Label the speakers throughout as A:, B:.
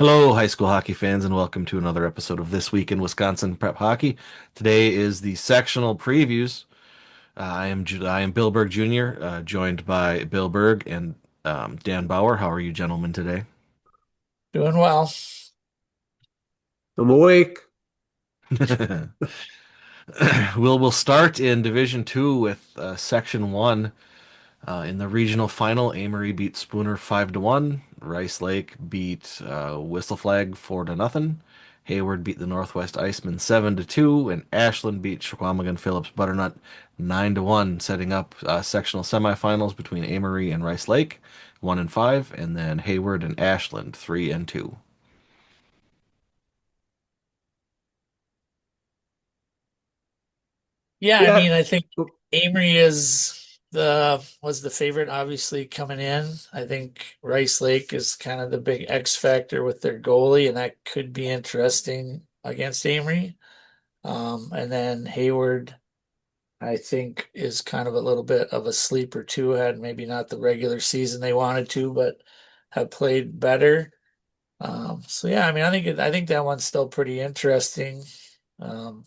A: Hello, high school hockey fans, and welcome to another episode of This Week in Wisconsin Prep Hockey. Today is the sectional previews. I am Bill Berg Jr., joined by Bill Berg and Dan Bauer. How are you, gentlemen, today?
B: Doing well.
C: I'm awake.
A: We'll start in Division Two with Section One. In the regional final, Amory beat Spooner 5-1. Rice Lake beat Whistle Flag 4-0. Hayward beat the Northwest Icemen 7-2, and Ashland beat Chequamegon Phillips Butternut 9-1, setting up sectional semifinals between Amory and Rice Lake, 1-5, and then Hayward and Ashland 3-2.
B: Yeah, I
C: Yeah.
B: mean, I think Amory was the favorite, obviously coming in. I think Rice Lake is kind of the big X factor with their goalie, and that could be interesting against Amory. And then Hayward, I think, is kind of a little bit of a sleeper too. Had maybe not the regular season they wanted to, but have played better. So yeah, I mean, I think that one's still pretty interesting.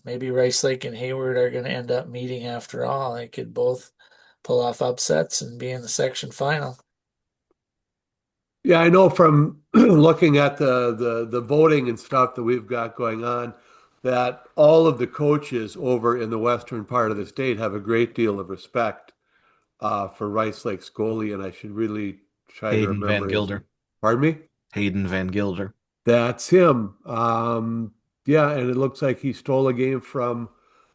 B: Maybe Rice Lake and Hayward are going to end up meeting after all. They could both pull off upsets and be in the section final.
C: Yeah, I know from looking at the voting and stuff that we've got going on, that all of the coaches over in the western part of the state have a great deal of respect for Rice Lake's goalie, and I should really try to
A: Hayden Van
C: remember his.
A: Gilder.
C: Pardon me?
A: Hayden Van Gilder.
C: That's him. Yeah, and it looks like he stole a game from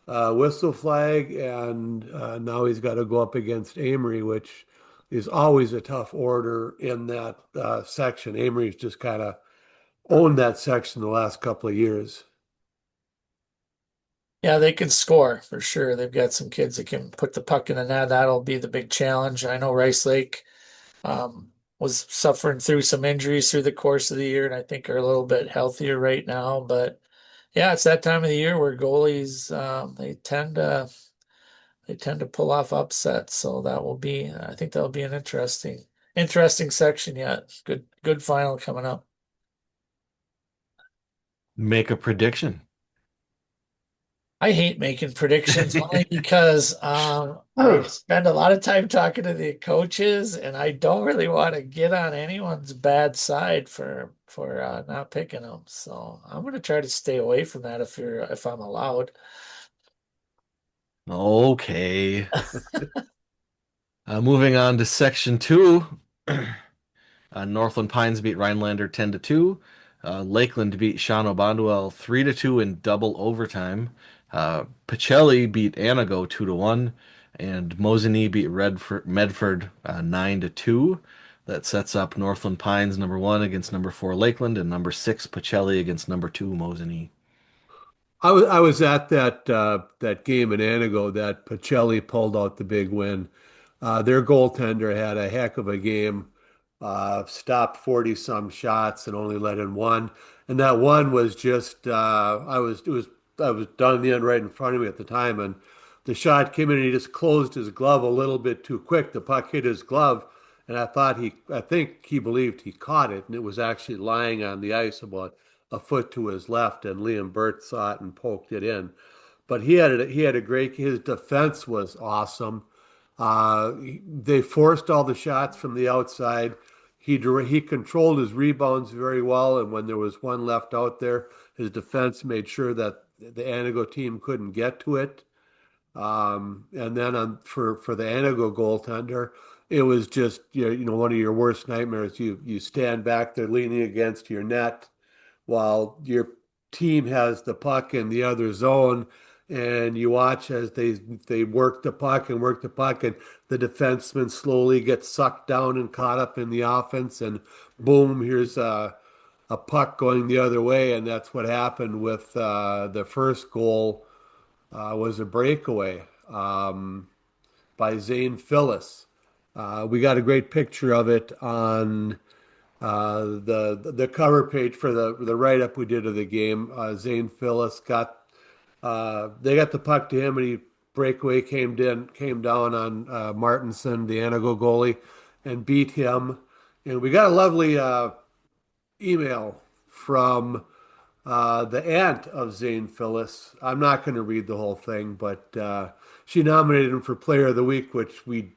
C: Whistle Flag, and now he's got to go up against Amory, which is always a tough order in that section. Amory's just kind of owned that section the last couple of years.
B: Yeah, they can score for sure. They've got some kids that can put the puck in the net. That'll be the big challenge. I know Rice Lake was suffering through some injuries through the course of the year, and I think are a little bit healthier right now. But yeah, it's that time of the year where goalies they tend to pull off upsets. So I think that'll be an interesting section yet. Good final coming up.
A: Make a prediction.
B: I hate making predictions only because I spend a lot of time talking to the coaches, and I don't really want to get on anyone's bad side for not picking them. So I'm going to try to stay away from that if I'm allowed.
A: Okay. Moving on to Section 2. Northland Pines beat Rhinelander 10-2. Lakeland beat Shawano Bonduel 3-2 in double overtime. Pacelli beat Anago 2-1, and Mosinee beat Medford 9-2. That sets up Northland Pines number one against number four Lakeland, and number six Pacelli against number two Mosinee.
C: I was at that game in Anago that Pacelli pulled out the big win. Their goaltender had a heck of a game, stopped 40 some shots and only let in one. And that one was just I was down in the end right in front of me at the time, and the shot came in and he just closed his glove a little bit too quick. The puck hit his glove, and I think he believed he caught it, and it was actually lying on the ice about a foot to his left, and Liam Burt saw it and poked it in. But he had a great. His defense was awesome. They forced all the shots from the outside. He controlled his rebounds very well, and when there was one left out there, his defense made sure that the Anago team couldn't get to it. And then for the Anago goaltender, it was just one of your worst nightmares. You stand back there leaning against your net while your team has the puck in the other zone, and you watch as they work the puck and work the puck, and the defenseman slowly gets sucked down and caught up in the offense, and boom, here's a puck going the other way, and that's what happened with the first goal. Was a breakaway by Zane Phyllis. We got a great picture of it on the cover page for the write up we did of the game. Zane Phyllis they got the puck to him, and he breakaway came down on Martinson, the Anago goalie, and beat him. And we got a lovely email from the aunt of Zane Phyllis. I'm not going to read the whole thing, but she nominated him for Player of the Week, which we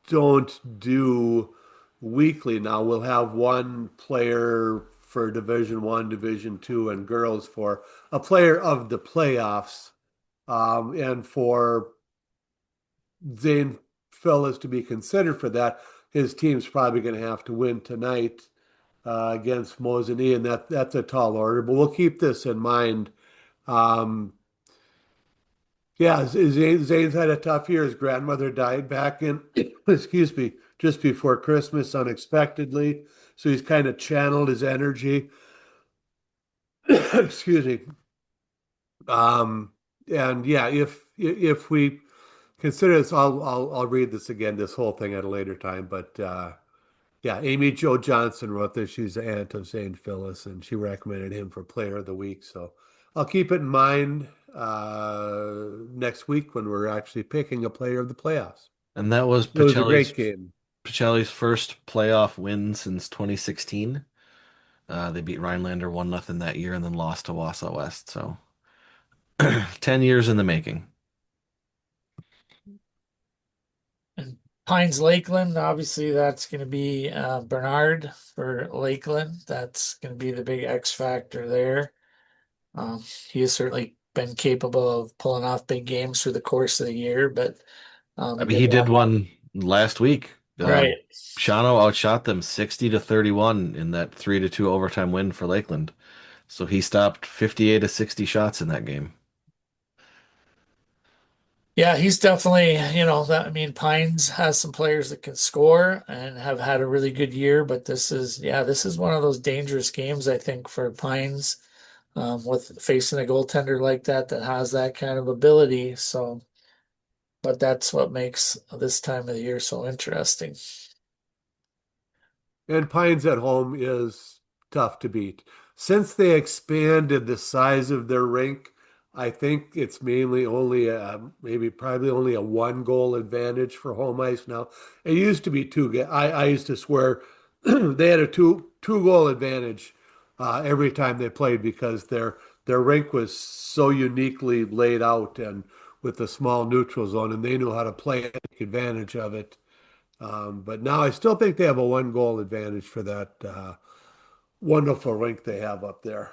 C: don't do weekly now. We'll have one player for Division One, Division Two, and girls for a player of the playoffs. And for Zane Phyllis to be considered for that, his team's probably going to have to win tonight against Mosinee, and that's a tall order. But we'll keep this in mind. Um, yeah, Zane's had a tough year. His grandmother died back in, excuse me, just before Christmas unexpectedly. So he's kind of channeled his energy, excuse me. Um, and yeah, if we consider this, I'll read this again, this whole thing at a later time. But yeah, Amy Jo Johnson wrote this. She's the aunt of St. Phyllis, and she recommended him for Player of the Week. So I'll keep it in mind next week when we're actually picking a player of the playoffs.
A: And that was
C: It was a great game.
A: Pacelli's first playoff win since 2016. They beat Rhinelander 1-0 that year and then lost to Wausau West. So 10 years in the making.
B: And Pines Lakeland, obviously, that's going to be Bernard for Lakeland. That's going to be the big X factor there. He has certainly been capable of pulling off big games through the course of the year, but
A: I
B: he
A: mean,
B: did
A: he did
B: have
A: one last week.
B: right.
A: Shawano outshot them 60-31 in that 3-2 overtime win for Lakeland. So he stopped 58 of 60 shots in that game.
B: Yeah, he's definitely, that I mean, Pines has some players that can score and have had a really good year, but this is one of those dangerous games, I think, for Pines, with facing a goaltender like that has that kind of ability. So, but that's what makes this time of the year so interesting.
C: And Pines at home is tough to beat. Since they expanded the size of their rink, I think it's mainly only maybe probably only a one goal advantage for home ice now. It used to be two. I used to swear they had a two goal advantage every time they played because their rink was so uniquely laid out and with the small neutral zone, and they knew how to play and take advantage of it. But now I still think they have a one goal advantage for that wonderful rink they have up there.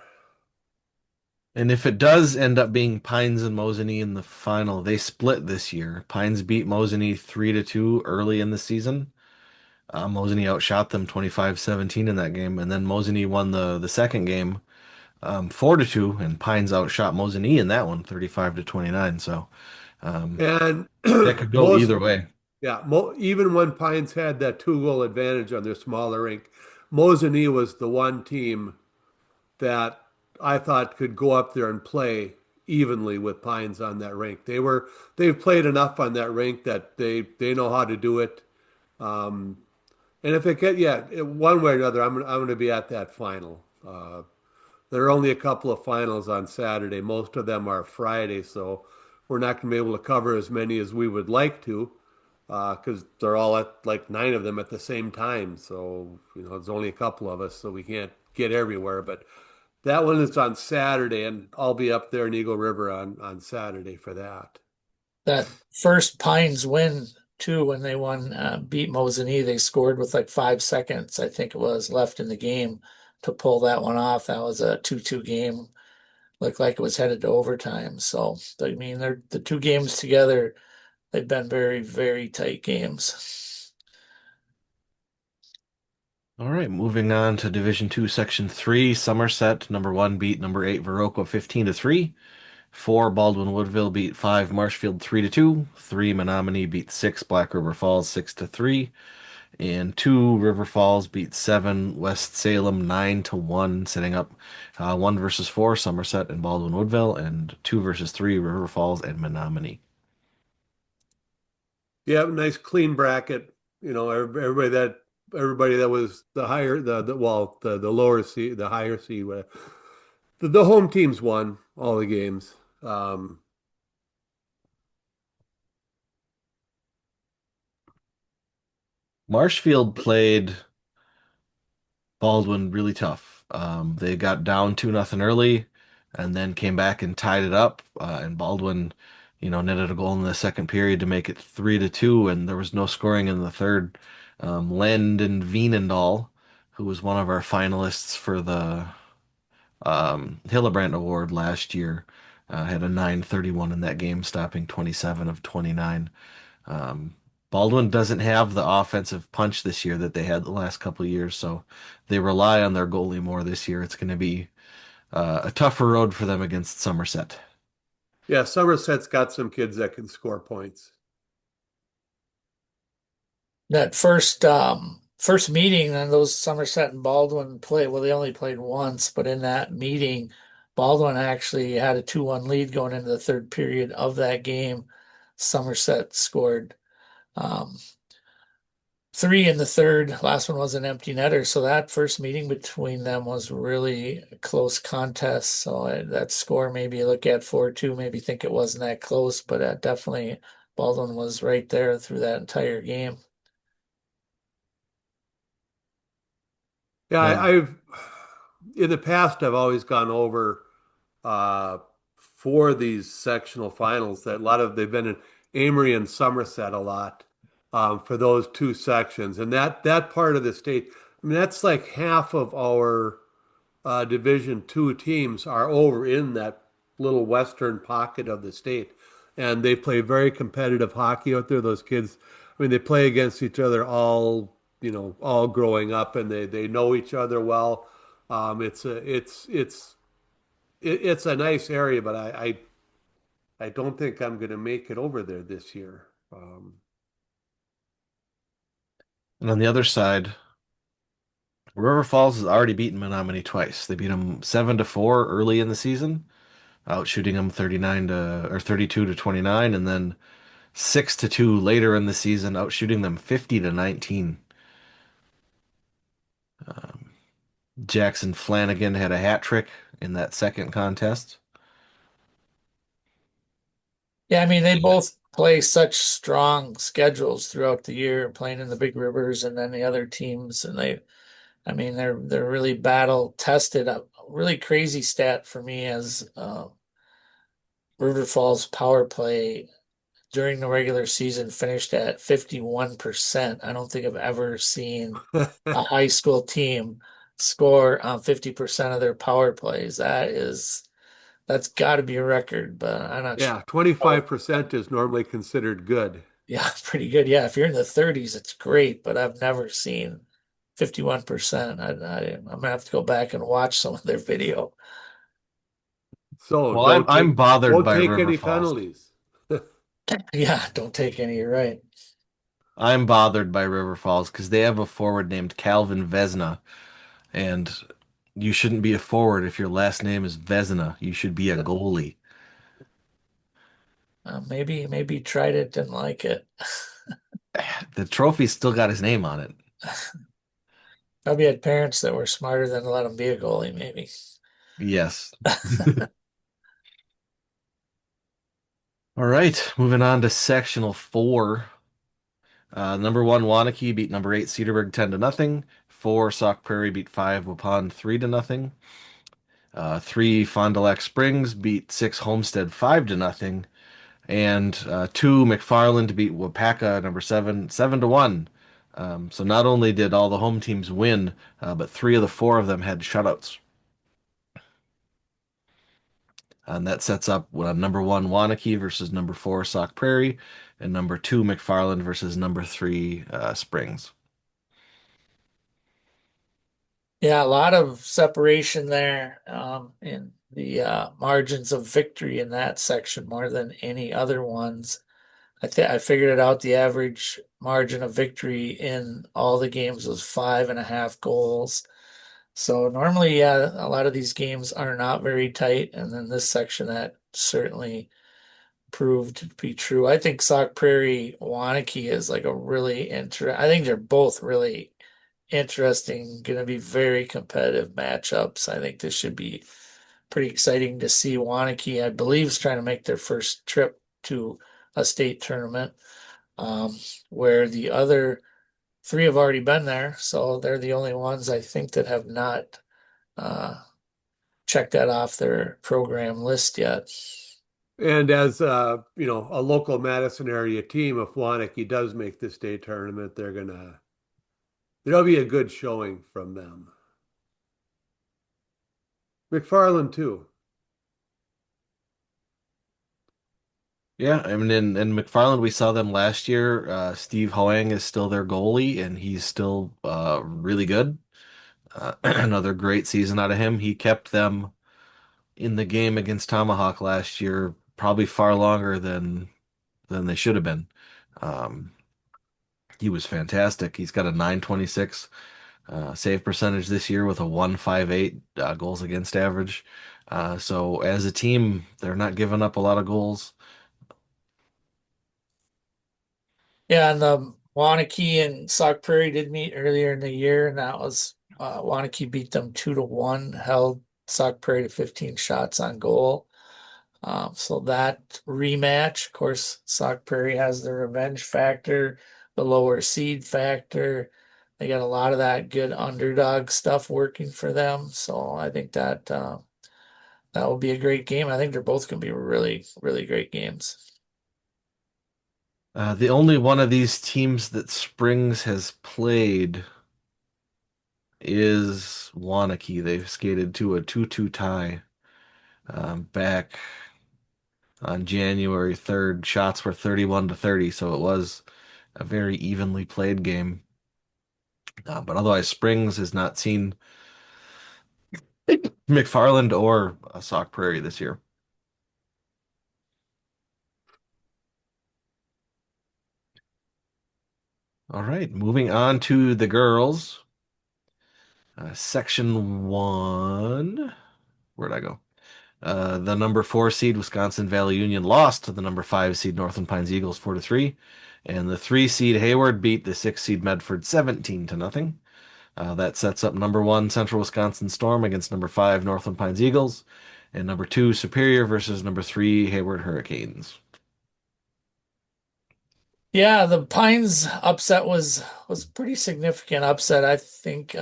A: And if it does end up being Pines and Mosinee in the final, they split this year. Pines beat Mosinee 3-2 early in the season. Mosinee outshot them 25-17 in that game, and then Mosinee won the second game 4-2, and Pines outshot Mosinee in that one 35-29. So um,
C: And
A: that could go
C: most,
A: either way.
C: yeah, even when Pines had that two goal advantage on their smaller rink, Mosinee was the one team that I thought could go up there and play evenly with Pines on that rink. They've played enough on that rink that they know how to do it. Um, and if it get yeah, one way or another, I'm going to be at that final. There are only a couple of finals on Saturday. Most of them are Friday, so we're not going to be able to cover as many as we would like to because they're all at like nine of them at the same time. So, there's only a couple of us, so we can't get everywhere. But that one is on Saturday, and I'll be up there in Eagle River on Saturday for that.
B: That first Pines win too, when they beat Mosinee, they scored with like 5 seconds, I think it was, left in the game to pull that one off. That was a 2-2 game. Looked like it was headed to overtime. So, I mean, they're the two games together. They've been very, very tight games.
A: All right, moving on to Division Two, Section Three. Somerset, #1, beat #8 Viroqua 15-3. 4 Baldwin Woodville beat 5 Marshfield 3-2. 3 Menominee beat 6 Black River Falls 6-3. And 2 River Falls beat 7 West Salem 9-1, setting up 1 versus 4 Somerset and Baldwin Woodville, and 2 versus 3 River Falls and Menominee.
C: Yeah, nice clean bracket. Everybody that was the higher the well the lower seed, the higher seed. The home teams won all the games.
A: Marshfield played Baldwin really tough. They got down 2-0 early and then came back and tied it up. And Baldwin, netted a goal in the second period to make it 3-2, and there was no scoring in the third. Landon Veenendahl, who was one of our finalists for the Hillebrand Award last year, had a 9:31 in that game, stopping 27 of 29. Um, Baldwin doesn't have the offensive punch this year that they had the last couple of years, so they rely on their goalie more this year. It's going to be a tougher road for them against Somerset.
C: Yeah, Somerset's got some kids that can score points.
B: That first meeting, then those Somerset and Baldwin played. Well, they only played once, but in that meeting, Baldwin actually had a 2-1 lead going into the third period of that game. Somerset scored um, three in the third. Last one was an empty netter. So that first meeting between them was really a close contest. So that score, maybe you look at 4-2, maybe think it wasn't that close, but definitely Baldwin was right there through that entire game.
C: Yeah,
A: And
C: I've in the past I've always gone over uh, for these sectional finals that a lot of they've been in Amory and Somerset a lot for those two sections, and that part of the state. I mean, that's like half of our Division Two teams are over in that little western pocket of the state, and they play very competitive hockey out there. Those kids, I mean, they play against each other all growing up, and they know each other well. It's a nice area, but I don't think I'm going to make it over there this year.
A: on the other side, River Falls has already beaten Menominee twice. They beat them 7-4 early in the season, outshooting them 39 to or 32 to 29, and then 6-2 later in the season, outshooting them 50 to 19. Um, Jackson Flanagan had a hat trick in that second contest.
B: Yeah, I mean, they both play such strong schedules throughout the year, playing in the big rivers and then the other teams, and I mean, they're really battle tested. A really crazy stat for me is River Falls power play during the regular season finished at 51%. I don't think I've ever seen a high school team score on 50% of their power plays. That's got to be a record, but I'm not sure.
C: Yeah, 25% is normally considered good.
B: Yeah, pretty good. Yeah, if you're in the 30s, it's great, but I've never seen 51%. I'm gonna have to go back and watch some of their video.
C: So
A: Well, I'm bothered
C: won't
A: by
C: take
A: River
C: any
A: Falls.
C: penalties.
B: Yeah, don't take any, you're right.
A: I'm bothered by River Falls because they have a forward named Calvin Vesna, and you shouldn't be a forward if your last name is Vesna. You should be a goalie.
B: Maybe tried it, didn't like it.
A: The trophy's still got his name on it.
B: Probably had parents that were smarter than to let him be a goalie, maybe.
A: Yes. All right, moving on to sectional four. Number one Wanakee beat number eight Cedarburg 10-0. Four Sauk Prairie beat five Waupun 3-0. Three Fond du Lac Springs beat six Homestead 5-0. And two McFarland beat Wapaka number seven 7-1. So not only did all the home teams win, but three of the four of them had shutouts. And that sets up number one Wanakee versus number four Sauk Prairie, and number two McFarland versus number three Springs.
B: Yeah, a lot of separation there in the margins of victory in that section more than any other ones. I figured it out. The average margin of victory in all the games was 5.5 goals. So normally, yeah, a lot of these games are not very tight, and then this section that certainly proved to be true. I think Sauk Prairie Wanakee is like a really I think they're both really interesting, going to be very competitive matchups. I think this should be pretty exciting to see. Wanakee, I believe, is trying to make their first trip to a state tournament, um, where the other three have already been there. So they're the only ones I think that have not uh, checked that off their program list yet.
C: And as a local Madison area team, if Wanakee does make the state tournament, there'll be a good showing from them. McFarland too.
A: Yeah, I mean, in McFarland, we saw them last year. Steve Hoang is still their goalie, and he's still really good. Another great season out of him. He kept them in the game against Tomahawk last year, probably far longer than they should have been. Um, he was fantastic. He's got a 926 save percentage this year with a 158 goals against average. So as a team, they're not giving up a lot of goals.
B: Yeah, and the Wanakee and Sauk Prairie did meet earlier in the year, and that was Wanakee beat them 2-1, held Sauk Prairie to 15 shots on goal. So that rematch, of course, Sauk Prairie has the revenge factor, the lower seed factor. They got a lot of that good underdog stuff working for them. So I think that that will be a great game. I think they're both going to be really, really great games.
A: The only one of these teams that Springs has played is Wanakee. They've skated to a 2-2 tie back on January 3rd. Shots were 31-30, so it was a very evenly played game. But otherwise, Springs has not seen McFarland or Sauk Prairie this year. All right, moving on to the girls. Section 1. Where'd I go? The number 4 seed Wisconsin Valley Union lost to the number 5 seed Northern Pines Eagles 4-3, and the 3 seed Hayward beat the 6 seed Medford 17-0. That sets up number 1 Central Wisconsin Storm against number 5 Northern Pines Eagles, and number 2 Superior versus number 3 Hayward Hurricanes.
B: Yeah, the Pines upset was pretty significant upset. I think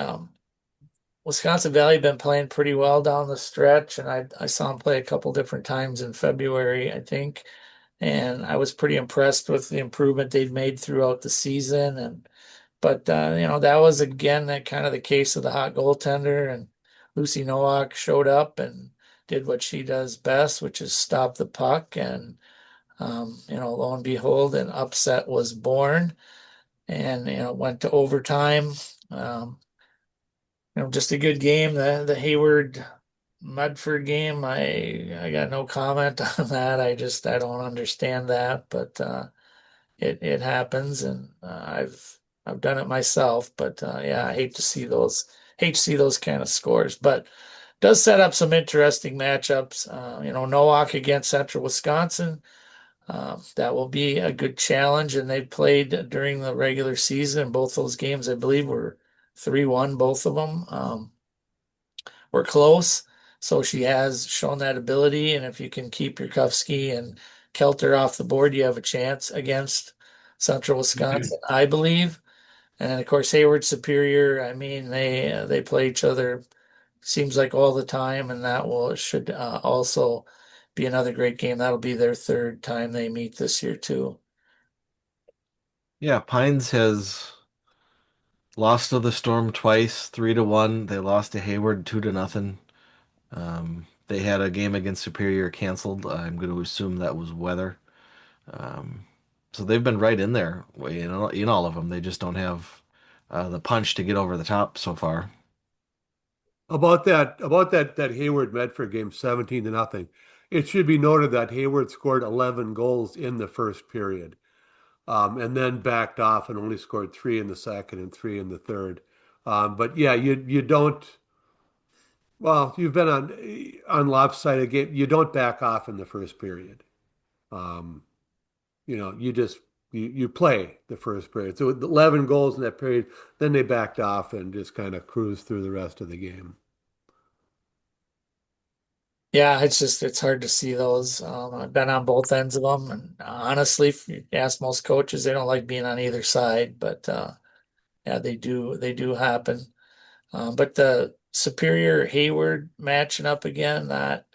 B: Wisconsin Valley been playing pretty well down the stretch, and I saw them play a couple different times in February, I think, and I was pretty impressed with the improvement they've made throughout the season. And but that was again that kind of the case of the hot goaltender, and Lucy Nowak showed up and did what she does best, which is stop the puck. And lo and behold, an upset was born, and went to overtime. Um, just a good game. The Hayward Medford game, I got no comment on that. I don't understand that, but it happens, and I've done it myself. But yeah, I hate to see those kind of scores, but does set up some interesting matchups. Nowak against Central Wisconsin. That will be a good challenge, and they played during the regular season. Both those games, I believe, were 3-1, both of them. Were close. So she has shown that ability. And if you can keep your Kufsky and Kelter off the board, you have a chance against Central Wisconsin, I believe. And of course, Hayward Superior. I mean, they play each other seems like all the time, and that will should also be another great game. That'll be their third time they meet this year too.
A: Yeah, Pines has lost to the Storm twice, 3-1. They lost to Hayward 2-0. They had a game against Superior canceled. I'm going to assume that was weather. Um, so they've been right in there, in all of them. They just don't have the punch to get over the top so far.
C: About that Hayward Medford game, 17-0. It should be noted that Hayward scored 11 goals in the first period, and then backed off and only scored three in the second and three in the third. But yeah, you don't. Well, you've been on lopsided game. You don't back off in the first period. Um, you just you play the first period. So with 11 goals in that period, then they backed off and just kind of cruised through the rest of the game.
B: Yeah, it's hard to see those. I've been on both ends of them, and honestly, if you ask most coaches, they don't like being on either side. But yeah, they do happen. But Superior Hayward matching up again. That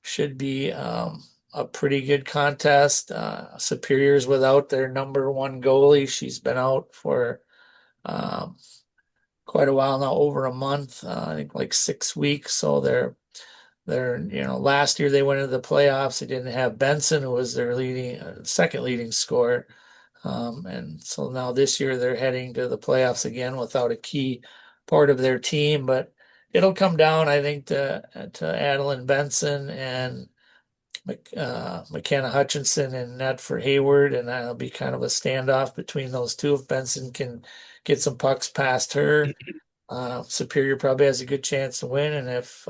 B: should be a pretty good contest. Superior's without their number one goalie. She's been out for um, quite a while now, over a month. I think like 6 weeks. So last year they went into the playoffs. They didn't have Benson, who was their leading second leading scorer. And so now this year they're heading to the playoffs again without a key part of their team. But it'll come down, I think, to Adeline Benson and McKenna Hutchinson and net for Hayward, and that'll be kind of a standoff between those two. If Benson can get some pucks past her, Superior probably has a good chance to win, and if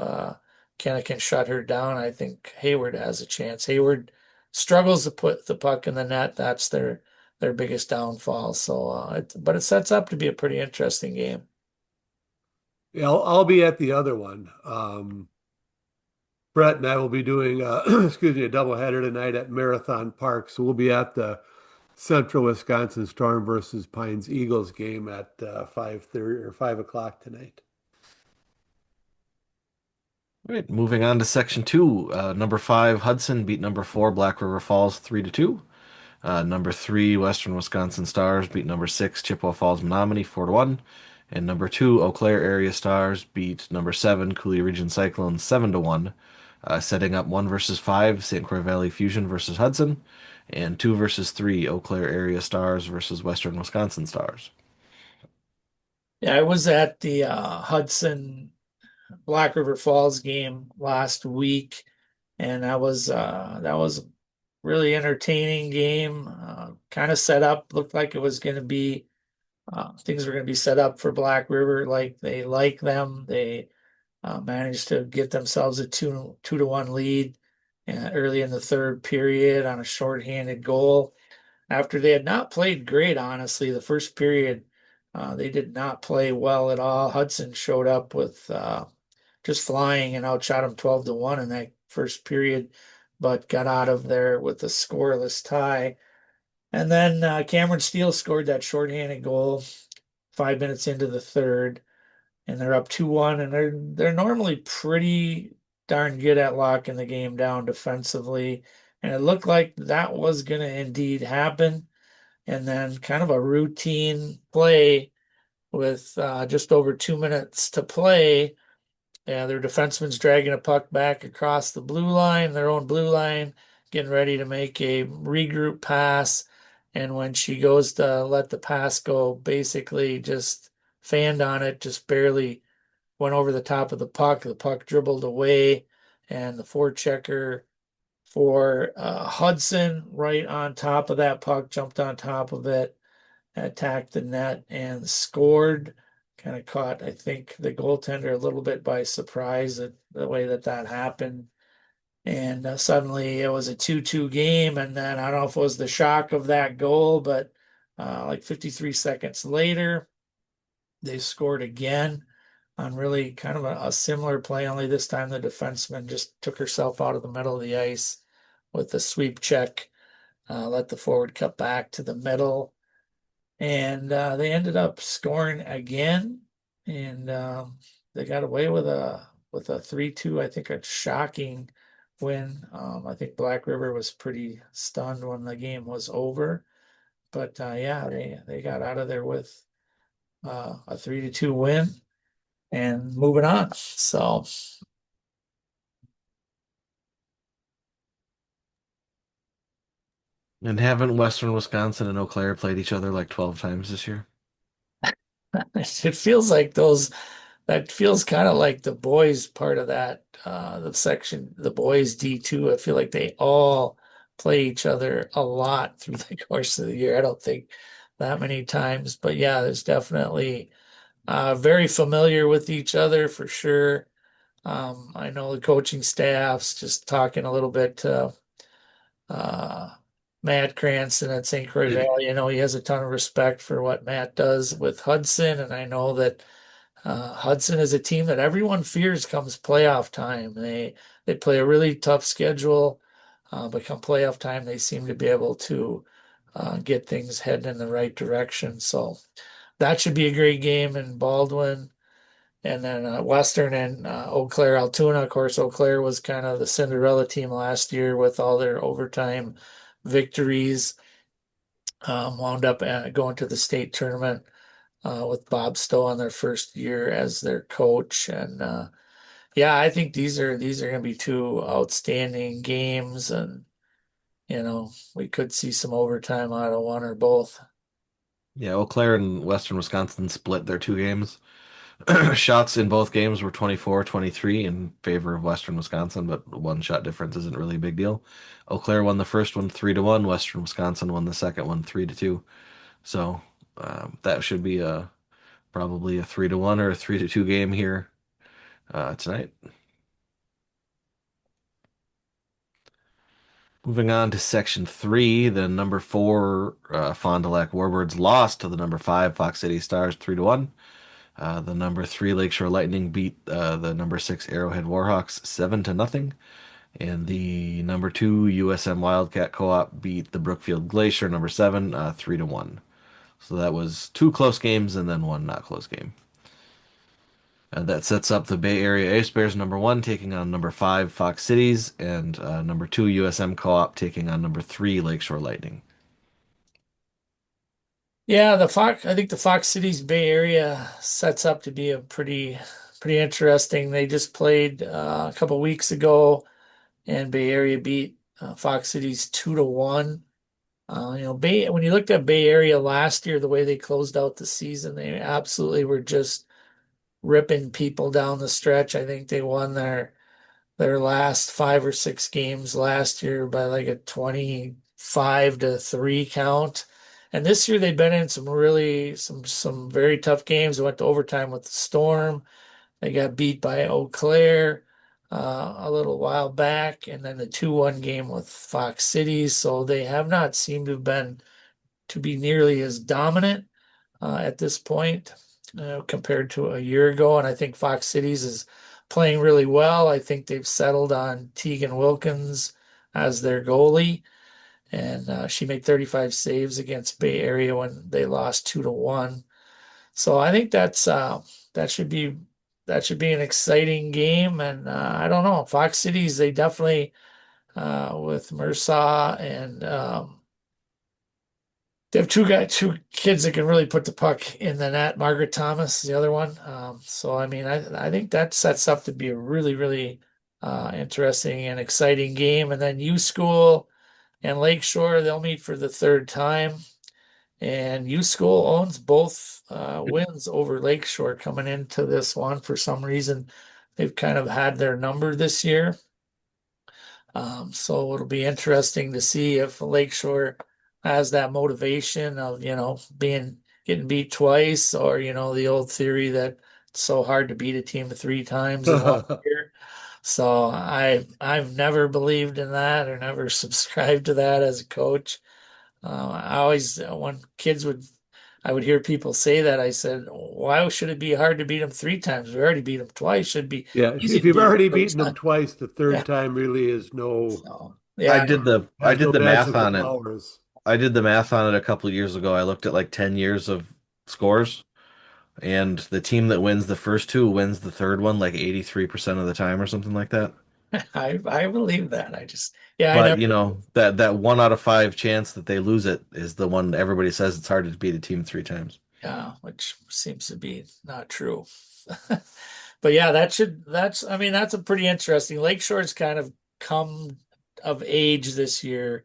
B: Kenna can shut her down, I think Hayward has a chance. Hayward struggles to put the puck in the net. That's their biggest downfall. So, but it sets up to be a pretty interesting game.
C: Yeah, I'll be at the other one. Brett and I will be doing excuse me, a doubleheader tonight at Marathon Park. So we'll be at the Central Wisconsin Storm versus Pines Eagles game at 5:30 or 5 o'clock tonight.
A: All right, moving on to section two. Number five, Hudson beat number four, Black River Falls 3-2. Number three, Western Wisconsin Stars beat number six, Chippewa Falls Menominee 4-1. And number two, Eau Claire Area Stars beat number seven, Coulee Region Cyclones 7-1. Setting up one versus five, St. Croix Valley Fusion versus Hudson, and two versus three, Eau Claire Area Stars versus Western Wisconsin Stars.
B: Yeah, I was at the Hudson Black River Falls game last week, and that was a really entertaining game. Kind of set up, looked like it was going to be things were going to be set up for Black River, like they like them. They managed to get themselves a 2-1 lead early in the third period on a shorthanded goal. After they had not played great, honestly, the first period they did not play well at all. Hudson showed up with just flying and outshot them 12-1 in that first period, but got out of there with a scoreless tie. And then Cameron Steele scored that shorthanded goal 5 minutes into the third, and they're up 2-1, and they're normally pretty darn good at locking the game down defensively. And it looked like that was going to indeed happen. And then kind of a routine play with just over 2 minutes to play. Yeah, their defenseman's dragging a puck back across the blue line, their own blue line, getting ready to make a regroup pass. And when she goes to let the pass go, basically just fanned on it, just barely went over the top of the puck. The puck dribbled away, and the forechecker for Hudson right on top of that puck, jumped on top of it, attacked the net, and scored. Kind of caught, I think, the goaltender a little bit by surprise at the way that happened. And suddenly it was a 2-2 game. And then I don't know if it was the shock of that goal, but like 53 seconds later, they scored again on really kind of a similar play, only this time the defenseman just took herself out of the middle of the ice with a sweep check, let the forward cut back to the middle, and they ended up scoring again, and they got away with a 3-2. I think a shocking win. I think Black River was pretty stunned when the game was over, but yeah, they got out of there with a 3-2 win and moving on. So
A: And haven't Western Wisconsin and Eau Claire played each other like 12 times this year?
B: it feels like those that feels kind of like the boys part of that the section, the boys D2. I feel like they all play each other a lot through the course of the year. I don't think that many times, but yeah, there's definitely very familiar with each other for sure. I know the coaching staffs, just talking a little bit to uh, Matt Cranston at St. Croix Valley. I know he has a ton of respect for what Matt does with Hudson, and I know that Hudson is a team that everyone fears comes playoff time. They play a really tough schedule, but come playoff time, they seem to be able to get things heading in the right direction. So that should be a great game in Baldwin. And then Western and Eau Claire Altoona. Of course, Eau Claire was kind of the Cinderella team last year with all their overtime victories. Wound up going to the state tournament with Bob Stowe on their first year as their coach. And yeah, I think these are going to be two outstanding games, and we could see some overtime out of one or both.
A: Yeah, Eau Claire and Western Wisconsin split their two games. Shots in both games were 24-23 in favor of Western Wisconsin, but one shot difference isn't really a big deal. Eau Claire won the first one 3-1. Western Wisconsin won the second one 3-2. So that should be probably a 3-1 or a 3-2 game here tonight. Moving on to section three, the number four Fond du Lac Warbirds lost to the number five Fox City Stars 3-1. The number three Lakeshore Lightning beat the number six Arrowhead Warhawks 7-0. And the number two USM Wildcat Co-op beat the Brookfield Glacier number seven 3-1. So that was two close games and then one not close game. That sets up the Bay Area Ace Bears number one taking on number five Fox Cities and number two USM Co-op taking on number three Lakeshore Lightning.
B: Yeah, I think the Fox Cities Bay Area sets up to be a pretty interesting. They just played a couple weeks ago, and Bay Area beat Fox Cities 2-1. When you looked at Bay Area last year, the way they closed out the season, they absolutely were just ripping people down the stretch. I think they won their last 5 or 6 games last year by like a 25-3 count. And this year they've been in some very tough games. They went to overtime with the Storm. They got beat by Eau Claire a little while back, and then the 2-1 game with Fox Cities. So they have not seemed to have been to be nearly as dominant at this point compared to a year ago. And I think Fox Cities is playing really well. I think they've settled on Tegan Wilkins as their goalie, and she made 35 saves against Bay Area when they lost 2-1. So I think that should be that should be an exciting game. And I don't know, Fox Cities, they definitely with Mersaw and they have two kids that can really put the puck in the net. Margaret Thomas, the other one. So I mean, I think that sets up to be a really interesting and exciting game. And then U School and Lakeshore, they'll meet for the third time. And U School owns both wins over Lakeshore coming into this one. For some reason, they've kind of had their number this year. So it'll be interesting to see if Lakeshore has that motivation of, getting beat twice, or, the old theory that it's so hard to beat a team 3 times in one year. So I've never believed in that or never subscribed to that as a coach. I always, when I would hear people say that, I said, why should it be hard to beat them 3 times? We already beat them twice. Should be
C: Yeah,
B: easy
C: if
B: to
C: you've
B: beat them
C: already
B: the
C: beaten
B: third
C: them
B: time.
C: twice, the third
B: Yeah.
C: time really is no
B: So,
A: I
B: yeah,
A: did the I
C: has
A: did
C: no
A: the math
C: magical
A: on it.
C: powers.
A: I did the math on it a couple of years ago. I looked at like 10 years of scores, and the team that wins the first two wins the third one like 83% of the time or something like that.
B: I believe that. I
A: But
B: never,
A: you know, that one out of five chance that they lose it is the one everybody says it's hard to beat a team three times.
B: yeah, which seems to be not true. But yeah, I mean, that's a pretty interesting. Lakeshore's kind of come of age this year.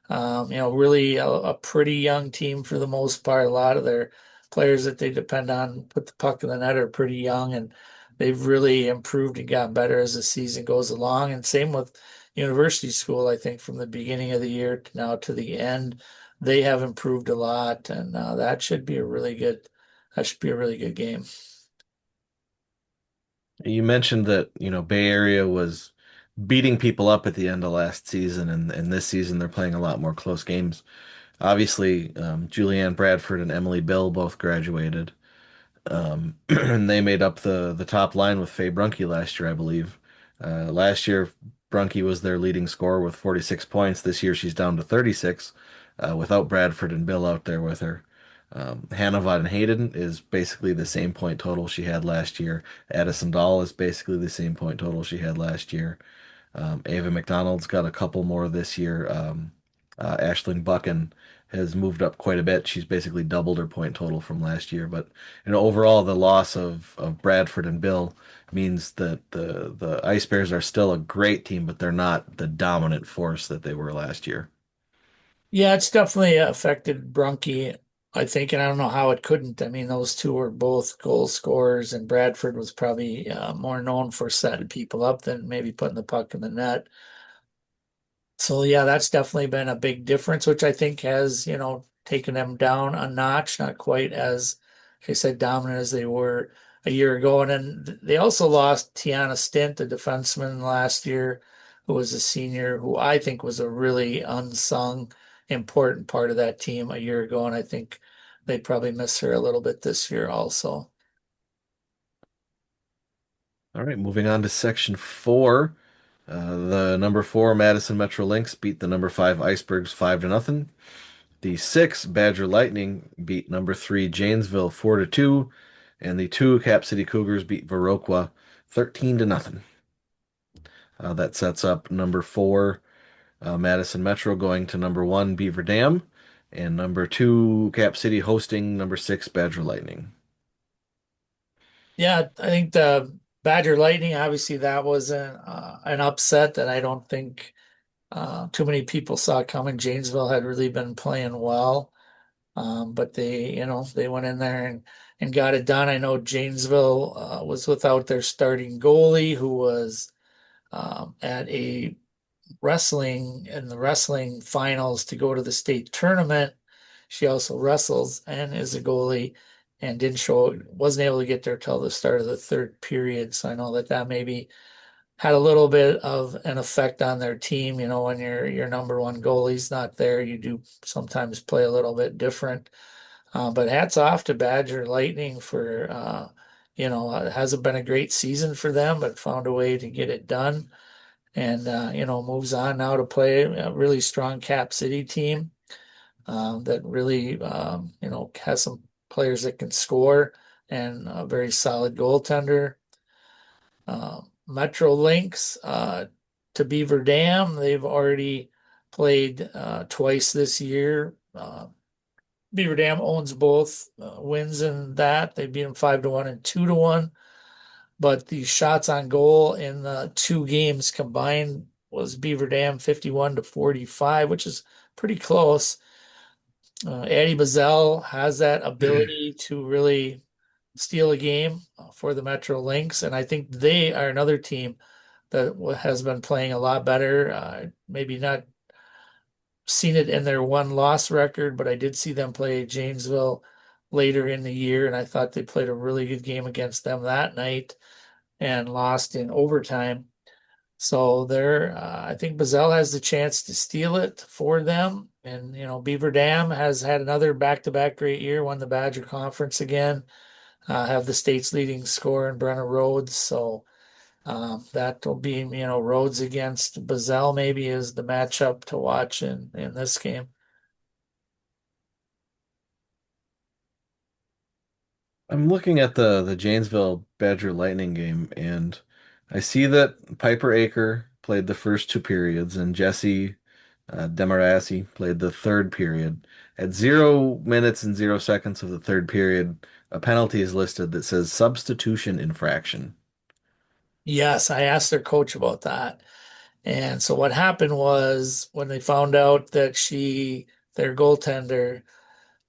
B: Really a pretty young team for the most part. A lot of their players that they depend on put the puck in the net are pretty young, and they've really improved and gotten better as the season goes along. And same with University School, I think from the beginning of the year to now to the end, they have improved a lot, and that should be a really good game.
A: You mentioned that, Bay Area was beating people up at the end of last season, and this season they're playing a lot more close games. Obviously, Julianne Bradford and Emily Bill both graduated. And they made up the top line with Faye Brunke last year, I believe. Last year, Brunke was their leading scorer with 46 points. This year, she's down to 36, without Bradford and Bill out there with her. Hannah and Hayden is basically the same point total she had last year. Addison Dahl is basically the same point total she had last year. Ava McDonald's got a couple more this year. Aisling Buchan has moved up quite a bit. She's basically doubled her point total from last year. But overall, the loss of Bradford and Bill means that the Ice Bears are still a great team, but they're not the dominant force that they were last year.
B: Yeah, it's definitely affected Brunke, I think, and I don't know how it couldn't. I mean, those two were both goal scorers, and Bradford was probably more known for setting people up than maybe putting the puck in the net. So yeah, that's definitely been a big difference, which I think has, taken them down a notch, not quite as, like I said, dominant as they were a year ago. And then they also lost Tiana Stint, a defenseman last year, who was a senior, who I think was a really unsung, important part of that team a year ago. And I think they probably miss her a little bit this year also.
A: All right, moving on to section four. The number four Madison Metro Lynx beat the number five Icebergs 5-0. The six Badger Lightning beat number three Janesville 4-2, and the two Cap City Cougars beat Viroqua 13-0. That sets up number four Madison Metro going to number one Beaver Dam, and number two Cap City hosting number six Badger Lightning.
B: Yeah, I think the Badger Lightning, obviously that was an upset that I don't think too many people saw coming. Janesville had really been playing well, but they went in there and got it done. I know Janesville was without their starting goalie, who was at a wrestling in the wrestling finals to go to the state tournament. She also wrestles and is a goalie and wasn't able to get there till the start of the third period. So I know that maybe had a little bit of an effect on their team. When your number one goalie's not there, you do sometimes play a little bit different. But hats off to Badger Lightning for, it hasn't been a great season for them, but found a way to get it done. And, moves on now to play a really strong Cap City team that really, has some players that can score and a very solid goaltender. Metro Links to Beaver Dam. They've already played twice this year. Beaver Dam owns both wins in that. They beat them 5-1 and 2-1. But the shots on goal in the two games combined was Beaver Dam 51-45, which is pretty close. Addie Bazell has that ability to really steal a game for the Metro Lynx, and I think they are another team that has been playing a lot better. Maybe not seen it in their one loss record, but I did see them play Janesville later in the year, and I thought they played a really good game against them that night and lost in overtime. So I think Bazell has the chance to steal it for them. And, Beaver Dam has had another back-to-back great year, won the Badger Conference again, have the state's leading scorer in Brenna Rhodes. So that will be, Rhodes against Bazell maybe is the matchup to watch in this game.
A: I'm looking at the Janesville Badger Lightning game, and I see that Piper Aker played the first two periods, and Jesse Demarasi played the third period. At 0 minutes and 0 seconds of the third period, a penalty is listed that says substitution infraction.
B: Yes, I asked their coach about that. And so what happened was when they found out that their goaltender,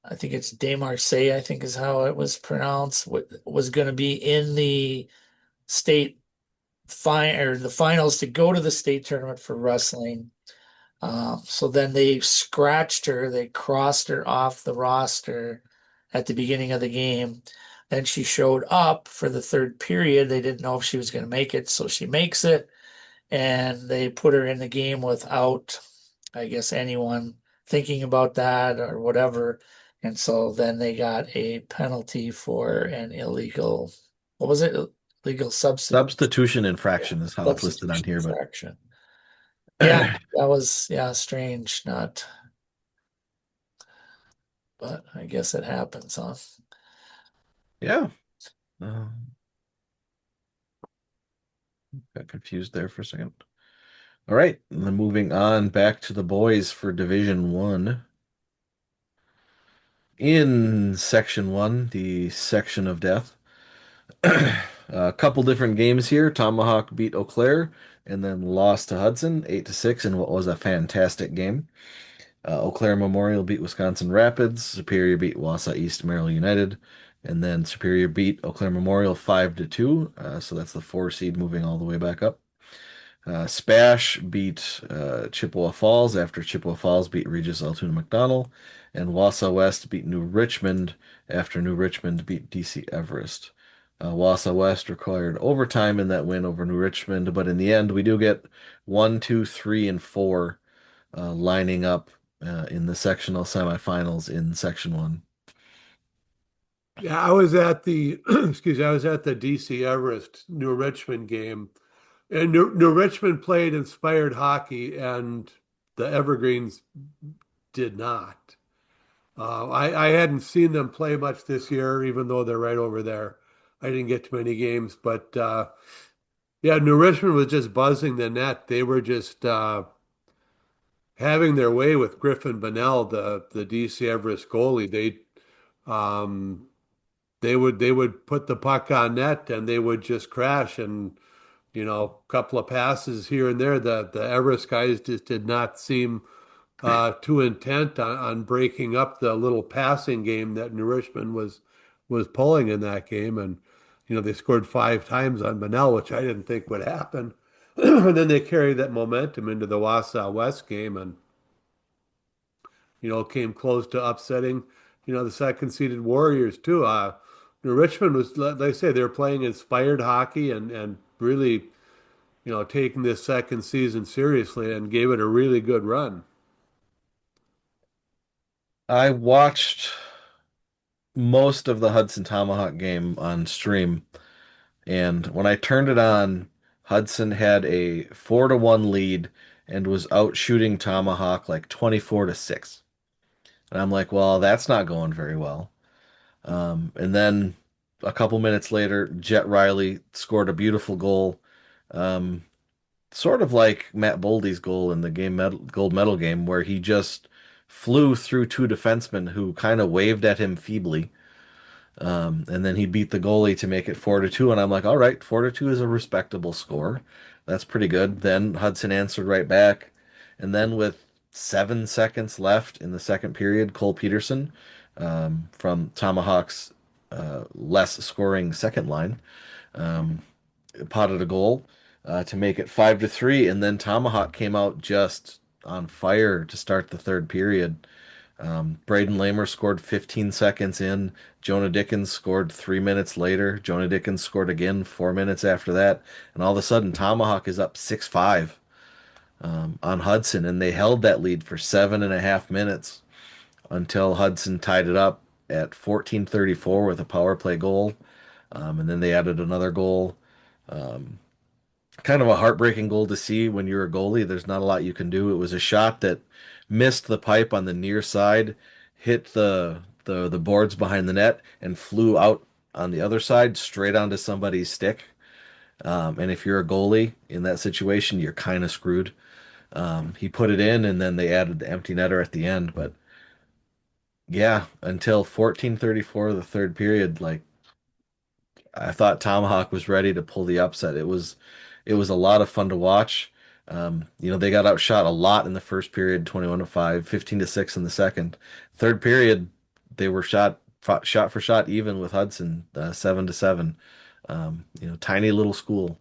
B: I think it's Demarse, I think is how it was pronounced, was going to be in the state or the finals to go to the state tournament for wrestling. So then they scratched her, they crossed her off the roster at the beginning of the game. Then she showed up for the third period. They didn't know if she was going to make it, so she makes it, and they put her in the game without, I guess, anyone thinking about that or whatever. And so then they got a penalty for an illegal, what was it? Illegal
A: Substitution
B: yeah,
A: infraction is how it's listed on
B: substitution
A: here, but
B: infraction. Yeah, that was, yeah, strange. Not but I guess it happens, huh?
A: Yeah. Uh, got confused there for a second. All right, and then moving on back to the boys for Division One. In Section One, the section of death, a couple different games here. Tomahawk beat Eau Claire and then lost to Hudson 8-6 in what was a fantastic game. Eau Claire Memorial beat Wisconsin Rapids. Superior beat Wausau East Maryland United, and then Superior beat Eau Claire Memorial 5-2. So that's the 4 seed moving all the way back up. Spash beat Chippewa Falls after Chippewa Falls beat Regis Altoona McDonald, and Wausau West beat New Richmond after New Richmond beat DC Everest. Wausau West required overtime in that win over New Richmond, but in the end, we do get 1, 2, 3, and 4 lining up in the sectional semifinals in Section 1.
C: Yeah, I was at the excuse me, I was at the DC Everest New Richmond game, and New Richmond played inspired hockey, and the Evergreens did not. I hadn't seen them play much this year, even though they're right over there. I didn't get to many games, but yeah, New Richmond was just buzzing the net. They were just having their way with Griffin Bonnell, the DC Everest goalie. Um, they would put the puck on net and they would just crash, and a couple of passes here and there. The Everest guys just did not seem too intent on breaking up the little passing game that New Richmond was pulling in that game. And they scored 5 times on Manel, which I didn't think would happen. And then they carried that momentum into the Wausau West game, and came close to upsetting the second seeded Warriors too. Richmond was, like I say, they're playing inspired hockey and really taking this second season seriously and gave it a really good run.
A: I watched most of the Hudson Tomahawk game on stream, and when I turned it on, Hudson had a 4-1 lead and was out shooting Tomahawk like 24-6. And I'm like, well, that's not going very well. And then a couple minutes later, Jet Riley scored a beautiful goal, um, sort of like Matt Boldy's goal in the gold medal game, where he just flew through two defensemen who kind of waved at him feebly. And then he beat the goalie to make it 4-2. And I'm like, all right, 4-2 is a respectable score. That's pretty good. Then Hudson answered right back. And then with 7 seconds left in the second period, Cole Peterson from Tomahawk's less scoring second line um, potted a goal to make it 5-3. And then Tomahawk came out just on fire to start the third period. Braden Lamer scored 15 seconds in. Jonah Dickens scored 3 minutes later. Jonah Dickens scored again 4 minutes after that. And all of a sudden, Tomahawk is up 6-5 on Hudson. And they held that lead for 7.5 minutes until Hudson tied it up at 14:34 with a power play goal. And then they added another goal. Um, Kind of a heartbreaking goal to see when you're a goalie. There's not a lot you can do. It was a shot that missed the pipe on the near side, hit the boards behind the net, and flew out on the other side straight onto somebody's stick. And if you're a goalie in that situation, you're kind of screwed. He put it in, and then they added the empty netter at the end. But yeah, until 14:34 of the third period, like I thought Tomahawk was ready to pull the upset. It was a lot of fun to watch. They got outshot a lot in the first period, 21-5, 15-6 in the second. Third period, they were shot for shot even with Hudson, 7-7. Tiny little school.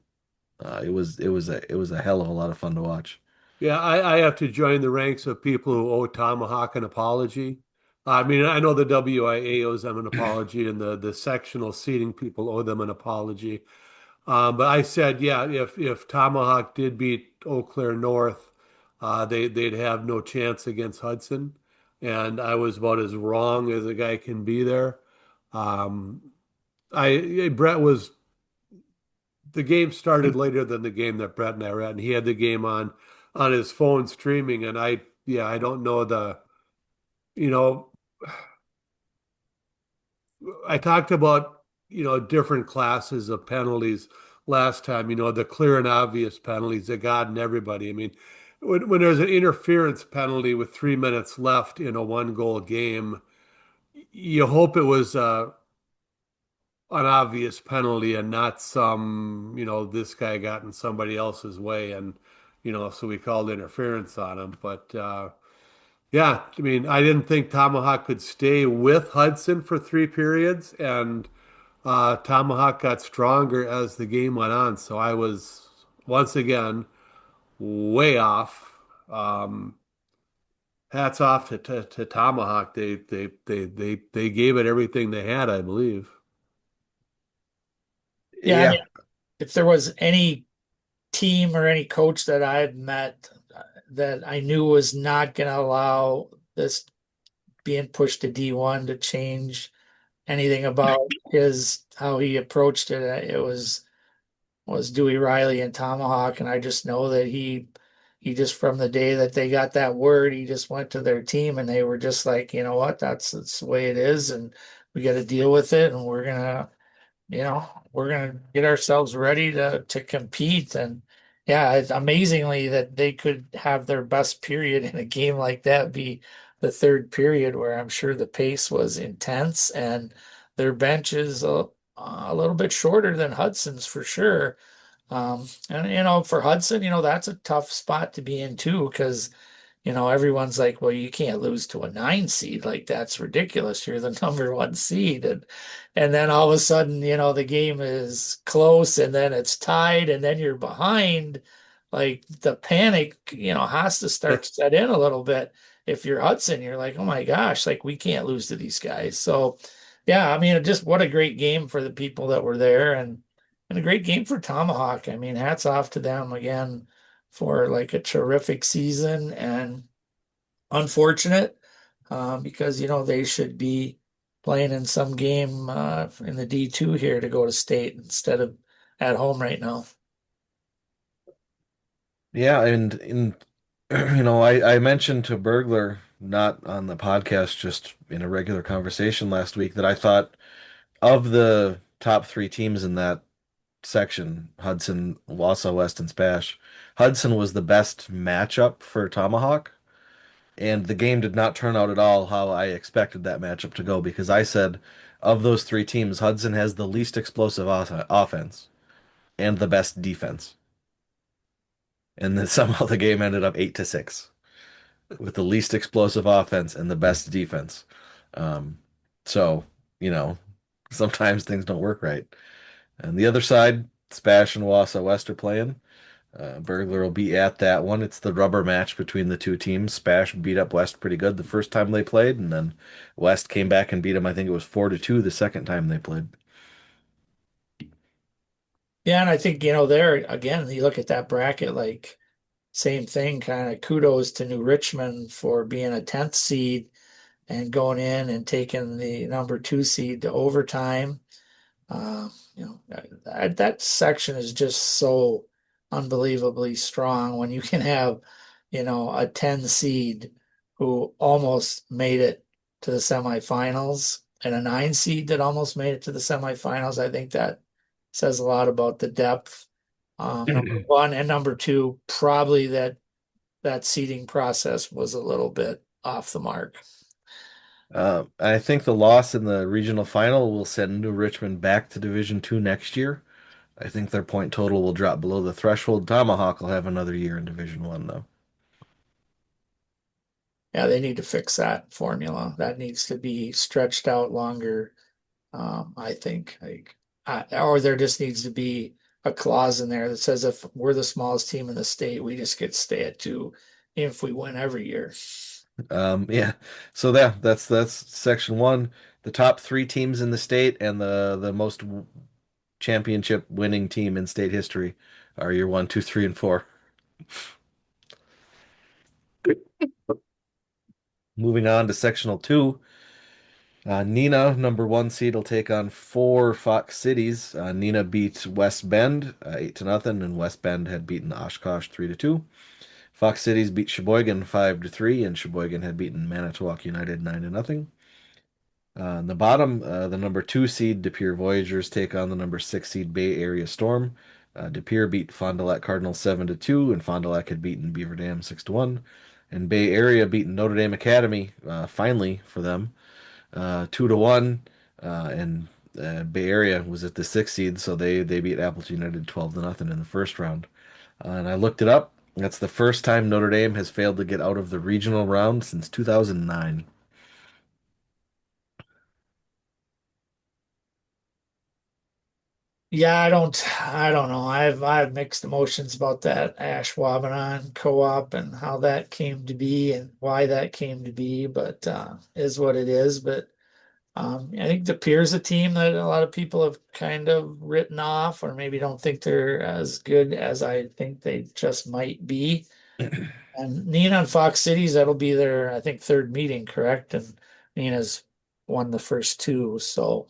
A: It was a hell of a lot of fun to watch.
C: Yeah, I have to join the ranks of people who owe Tomahawk an apology. I mean, I know the WIA owes them an apology, and the sectional seating people owe them an apology. But I said, yeah, if Tomahawk did beat Eau Claire North, they'd have no chance against Hudson, and I was about as wrong as a guy can be there. Um, Brett was the game started later than the game that Brett and I were at, and he had the game on his phone streaming, and I don't know you know I talked about, different classes of penalties last time, the clear and obvious penalties that got in everybody. I mean, when there's an interference penalty with 3 minutes left in a one goal game, you hope it was an obvious penalty and not some, this guy got in somebody else's way and, so we called interference on him. But yeah, I mean, I didn't think Tomahawk could stay with Hudson for 3 periods, and Tomahawk got stronger as the game went on. So I was once again way off. Um, Hats off to Tomahawk. They gave it everything they had, I believe.
B: Yeah, I
A: Yeah.
B: mean, if there was any team or any coach that I had met that I knew was not going to allow this being pushed to D1 to change anything about his how he approached it, it was Dewey Riley and Tomahawk, and I just know that he just from the day that they got that word, he just went to their team and they were just like, you know what, that's the way it is, and we got to deal with it, and we're gonna get ourselves ready to compete. And yeah, it's amazingly that they could have their best period in a game like that be the third period, where I'm sure the pace was intense and their bench is a little bit shorter than Hudson's for sure. And for Hudson, that's a tough spot to be in too, because everyone's like, well, you can't lose to a 9 seed. Like, that's ridiculous. You're the number 1 seed. And then all of a sudden, the game is close and then it's tied and then you're behind. Like, the panic, has to start to set in a little bit. If you're Hudson, you're like, oh my gosh, like, we can't lose to these guys. So yeah, I mean, just what a great game for the people that were there, and a great game for Tomahawk. I mean, hats off to them again for like a terrific season, and unfortunate because they should be playing in some game in the D2 here to go to state instead of at home right now.
A: Yeah, and I mentioned to Burglar, not on the podcast, just in a regular conversation last week, that I thought of the top three teams in that section, Hudson, Wausau West, and Spash, Hudson was the best matchup for Tomahawk. And the game did not turn out at all how I expected that matchup to go because I said of those three teams, Hudson has the least explosive offense and the best defense. And then somehow the game ended up 8-6 with the least explosive offense and the best defense. Um, so, you know, sometimes things don't work right. And the other side, Spash and Wausau West are playing. Burglar will be at that one. It's the rubber match between the two teams. Spash beat up West pretty good the first time they played, and then West came back and beat them. I think it was 4-2 the second time they played.
B: Yeah, and I think, there again, you look at that bracket, like same thing, kind of kudos to New Richmond for being a 10th seed and going in and taking the number 2 seed to overtime. That section is just so unbelievably strong when you can have, a 10 seed who almost made it to the semifinals and a 9 seed that almost made it to the semifinals. I think that says a lot about the depth. Number 1 and number 2, probably that seeding process was a little bit off the mark.
A: I think the loss in the regional final will send New Richmond back to Division Two next year. I think their point total will drop below the threshold. Tomahawk will have another year in Division One, though.
B: Yeah, they need to fix that formula. That needs to be stretched out longer. I think, or there just needs to be a clause in there that says if we're the smallest team in the state, we just get to stay at 2 if we win every year.
A: Yeah. So that's section one. The top three teams in the state and the most championship winning team in state history are your one, two, three, and four. Moving on to sectional two. Nina, number one seed, will take on four Fox Cities. Nina beat West Bend 8-0, and West Bend had beaten Oshkosh 3-2. Fox Cities beat Sheboygan 5-3, and Sheboygan had beaten Manitowoc United 9-0. In the bottom, the number two seed De Pere Voyagers take on the number six seed Bay Area Storm. De Pere beat Fond du Lac Cardinals 7-2, and Fond du Lac had beaten Beaver Dam 6-1. And Bay Area beaten Notre Dame Academy, finally for them, 2-1. And Bay Area was at the sixth seed, so they beat Appleton United 12-0 in the first round. And I looked it up. That's the first time Notre Dame has failed to get out of the regional round since 2009.
B: Yeah, I don't know. I have mixed emotions about that Ashwaubenon co-op and how that came to be and why that came to be, but is what it is. But I think the Pier's a team that a lot of people have kind of written off, or maybe don't think they're as good as I think they just might be. And Nina and Fox Cities, that'll be their, I think, third meeting, correct? And Nina's won the first two, so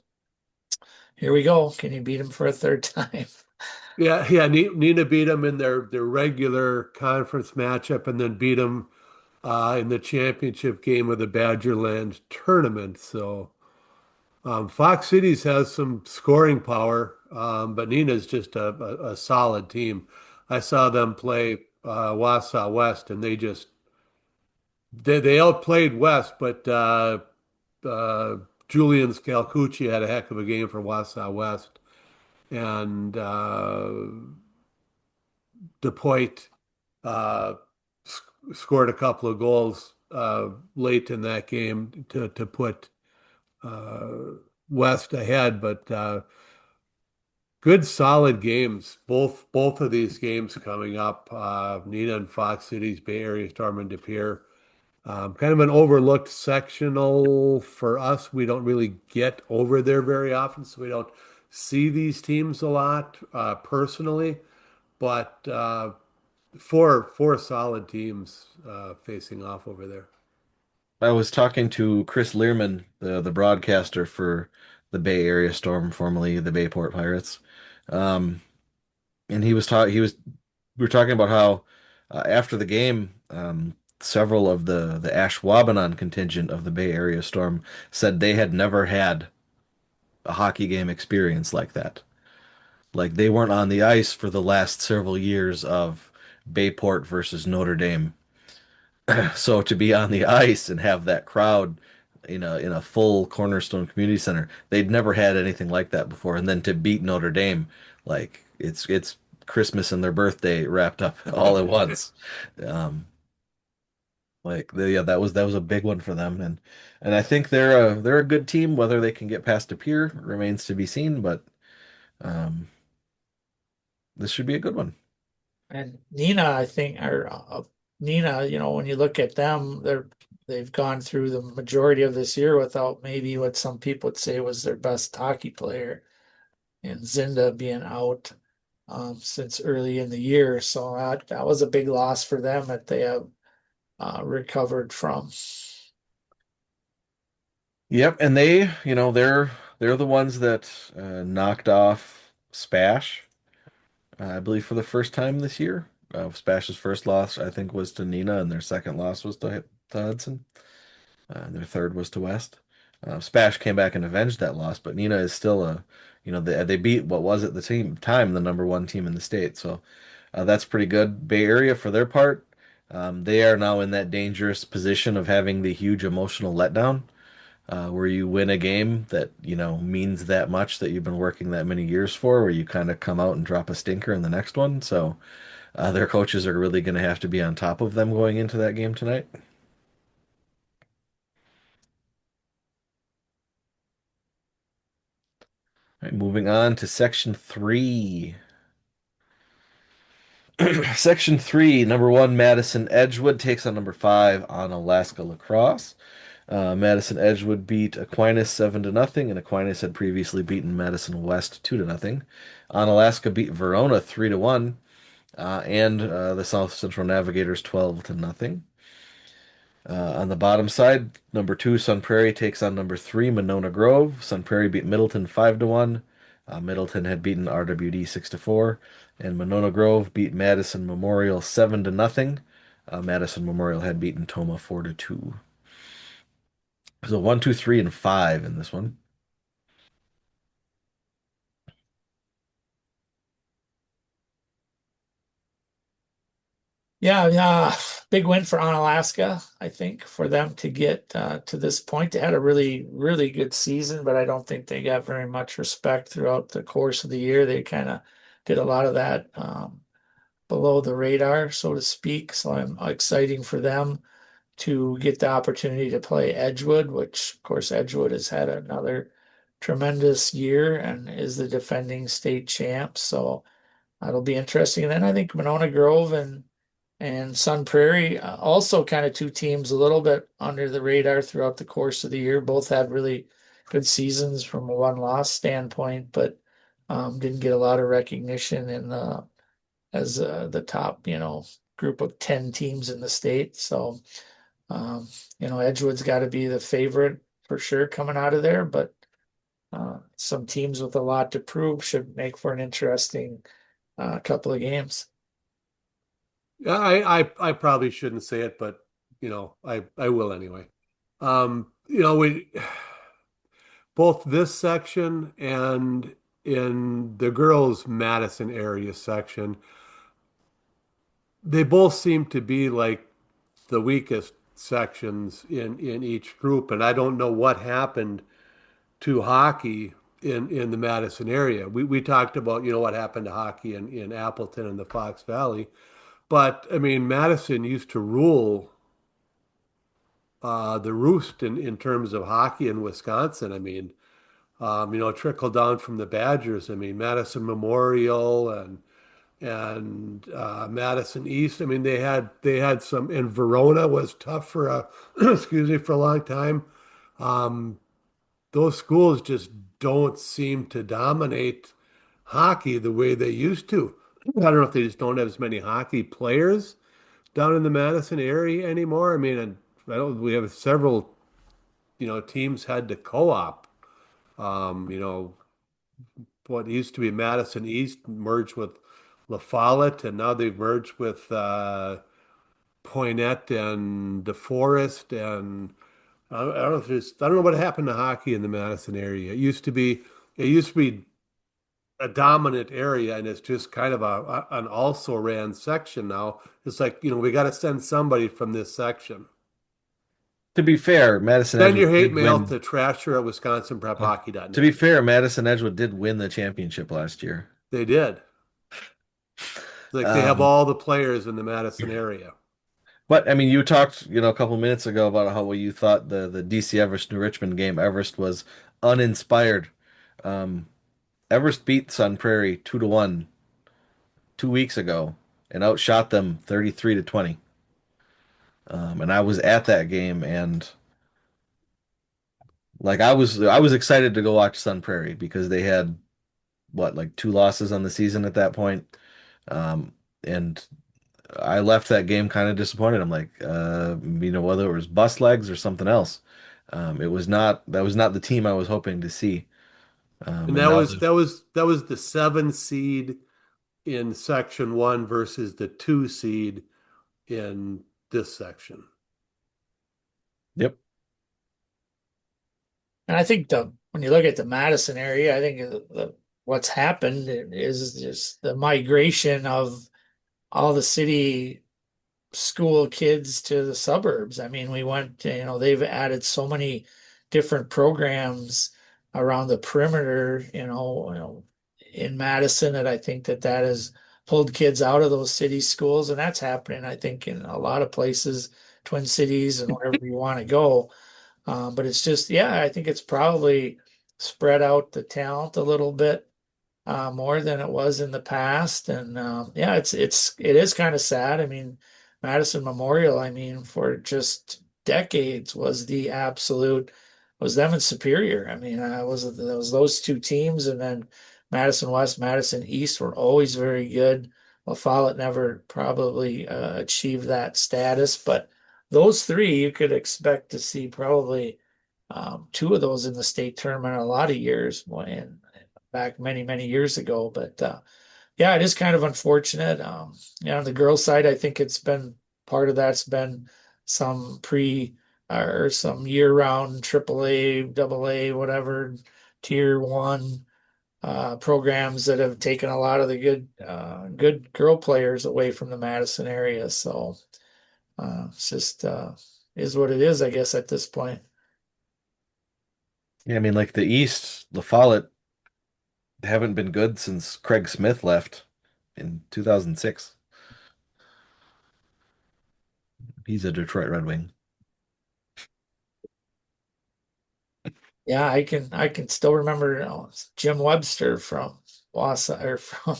B: here we go. Can you beat him for a third time?
C: Yeah, yeah. Nina beat them in their regular conference matchup, and then beat them in the championship game of the Badgerland tournament. So Fox Cities has some scoring power, but Nina's just a solid team. I saw them play Wausau West, and they outplayed West, but uh, Julian Scalcucci had a heck of a game for Wausau West, and DePoit uh, scored a couple of goals late in that game to put uh, West ahead, but good solid games. Both of these games coming up. Nina and Fox Cities, Bay Area Storm and De Pere. Kind of an overlooked sectional for us. We don't really get over there very often, so we don't see these teams a lot personally. But four solid teams facing off over there.
A: I was talking to Chris Learman, the broadcaster for the Bay Area Storm, formerly the Bayport Pirates. Um, and we were talking about how after the game, several of the Ashwaubenon contingent of the Bay Area Storm said they had never had a hockey game experience like that. Like they weren't on the ice for the last several years of Bayport versus Notre Dame. So to be on the ice and have that crowd in a full Cornerstone Community Center, they'd never had anything like that before. And then to beat Notre Dame, like it's Christmas and their birthday wrapped up all at once. Um, yeah, that was a big one for them, and I think they're a good team. Whether they can get past a peer remains to be seen, but um, this should be a good one.
B: And Nina, I think, or Nina, when you look at them, they've gone through the majority of this year without maybe what some people would say was their best hockey player, and Zinda being out since early in the year. So that was a big loss for them that they have recovered from.
A: Yep, and they're the ones that knocked off Spash, I believe, for the first time this year. Spash's first loss, I think, was to Nina, and their second loss was to Hudson. And their third was to West. Spash came back and avenged that loss, but Nina is still they beat what was at the time the number one team in the state. So that's pretty good. Bay Area for their part, they are now in that dangerous position of having the huge emotional letdown, where you win a game that means that much that you've been working that many years for, where you kind of come out and drop a stinker in the next one. So their coaches are really going to have to be on top of them going into that game tonight. All right, moving on to Section 3. Section 3, number 1, Madison Edgewood takes on number 5 on Alaska Lacrosse. Madison Edgewood beat Aquinas 7-0, and Aquinas had previously beaten Madison West 2-0. On Alaska beat Verona 3-1, and the South Central Navigators 12-0. On the bottom side, number 2, Sun Prairie takes on number 3, Monona Grove. Sun Prairie beat Middleton 5-1. Middleton had beaten RWD 6-4, and Monona Grove beat Madison Memorial 7-0. Madison Memorial had beaten Toma 4-2. So one, two, three, and five in this one.
B: Yeah, big win for Onalaska, I think, for them to get to this point. They had a really, really good season, but I don't think they got very much respect throughout the course of the year. They kind of did a lot of that below the radar, so to speak. So I'm exciting for them to get the opportunity to play Edgewood, which, of course, Edgewood has had another tremendous year and is the defending state champ. So that'll be interesting. And then I think Monona Grove and Sun Prairie, also kind of two teams a little bit under the radar throughout the course of the year. Both had really good seasons from a one-loss standpoint, but didn't get a lot of recognition in the as the top, group of 10 teams in the state. So, um, Edgewood's got to be the favorite for sure coming out of there, but some teams with a lot to prove should make for an interesting couple of games.
C: Yeah, I probably shouldn't say it, but I will anyway. We both this section and in the girls' Madison area section, they both seem to be like the weakest sections in each group, and I don't know what happened to hockey in the Madison area. We talked about, what happened to hockey in Appleton and the Fox Valley, but I mean, Madison used to rule the roost in terms of hockey in Wisconsin. I mean, trickle down from the Badgers. I mean, Madison Memorial and Madison East. I mean, they had some, and Verona was tough for a excuse me, for a long time. Um, those schools just don't seem to dominate hockey the way they used to. I don't know if they just don't have as many hockey players down in the Madison area anymore. I mean, and I don't, we have several, teams had to co-op. What used to be Madison East merged with La Follette, and now they've merged with Poinette and DeForest, and I don't know if I don't know what happened to hockey in the Madison area. It used to be a dominant area, and it's just kind of an also ran section now. It's like, we got to send somebody from this section.
A: To be fair, Madison
C: Send your
A: Edgewood
C: hate
A: did
C: mail
A: win.
C: to trasher at
A: To be
C: wisconsinprephockey.net.
A: fair, Madison Edgewood did win the championship last year.
C: They did. Like they have
A: Um,
C: all the players in the Madison area.
A: but I mean, you talked, a couple minutes ago about how you thought the DC Everest New Richmond game, Everest was uninspired. Um, Everest beat Sun Prairie 2-1 2 weeks ago and outshot them 33-20. And I was at that game, and like I was excited to go watch Sun Prairie because they had what, like two losses on the season at that point. Um, and I left that game kind of disappointed. I'm like, whether it was bus legs or something else. That was not the team I was hoping to see.
C: And
A: And
C: that
A: now
C: was
A: the
C: the seven seed in section one versus the two seed in this section.
A: Yep.
B: And I think when you look at the Madison area, I think what's happened is just the migration of all the city school kids to the suburbs. I mean, they've added so many different programs around the perimeter, in Madison, that I think that has pulled kids out of those city schools, and that's happening, I think, in a lot of places, Twin Cities and wherever you want to go. But it's just, yeah, I think it's probably spread out the talent a little bit more than it was in the past. And yeah, it is kind of sad. I mean, Madison Memorial, I mean, for just decades was them in Superior. I mean, it was those two teams, and then Madison West, Madison East were always very good. La Follette never probably achieved that status, but those three you could expect to see probably two of those in the state tournament a lot of years when back many, many years ago. But yeah, it is kind of unfortunate. On the girls' side, I think it's been part of that's been some or some year-round AAA, AA, whatever, tier one programs that have taken a lot of the good girl players away from the Madison area. So it's just is what it is, I guess, at this point.
A: Yeah, I mean, like the East, La Follette haven't been good since Craig Smith left in 2006. He's a Detroit Red Wing.
B: Yeah, I can still remember, Jim Webster from Wausau or from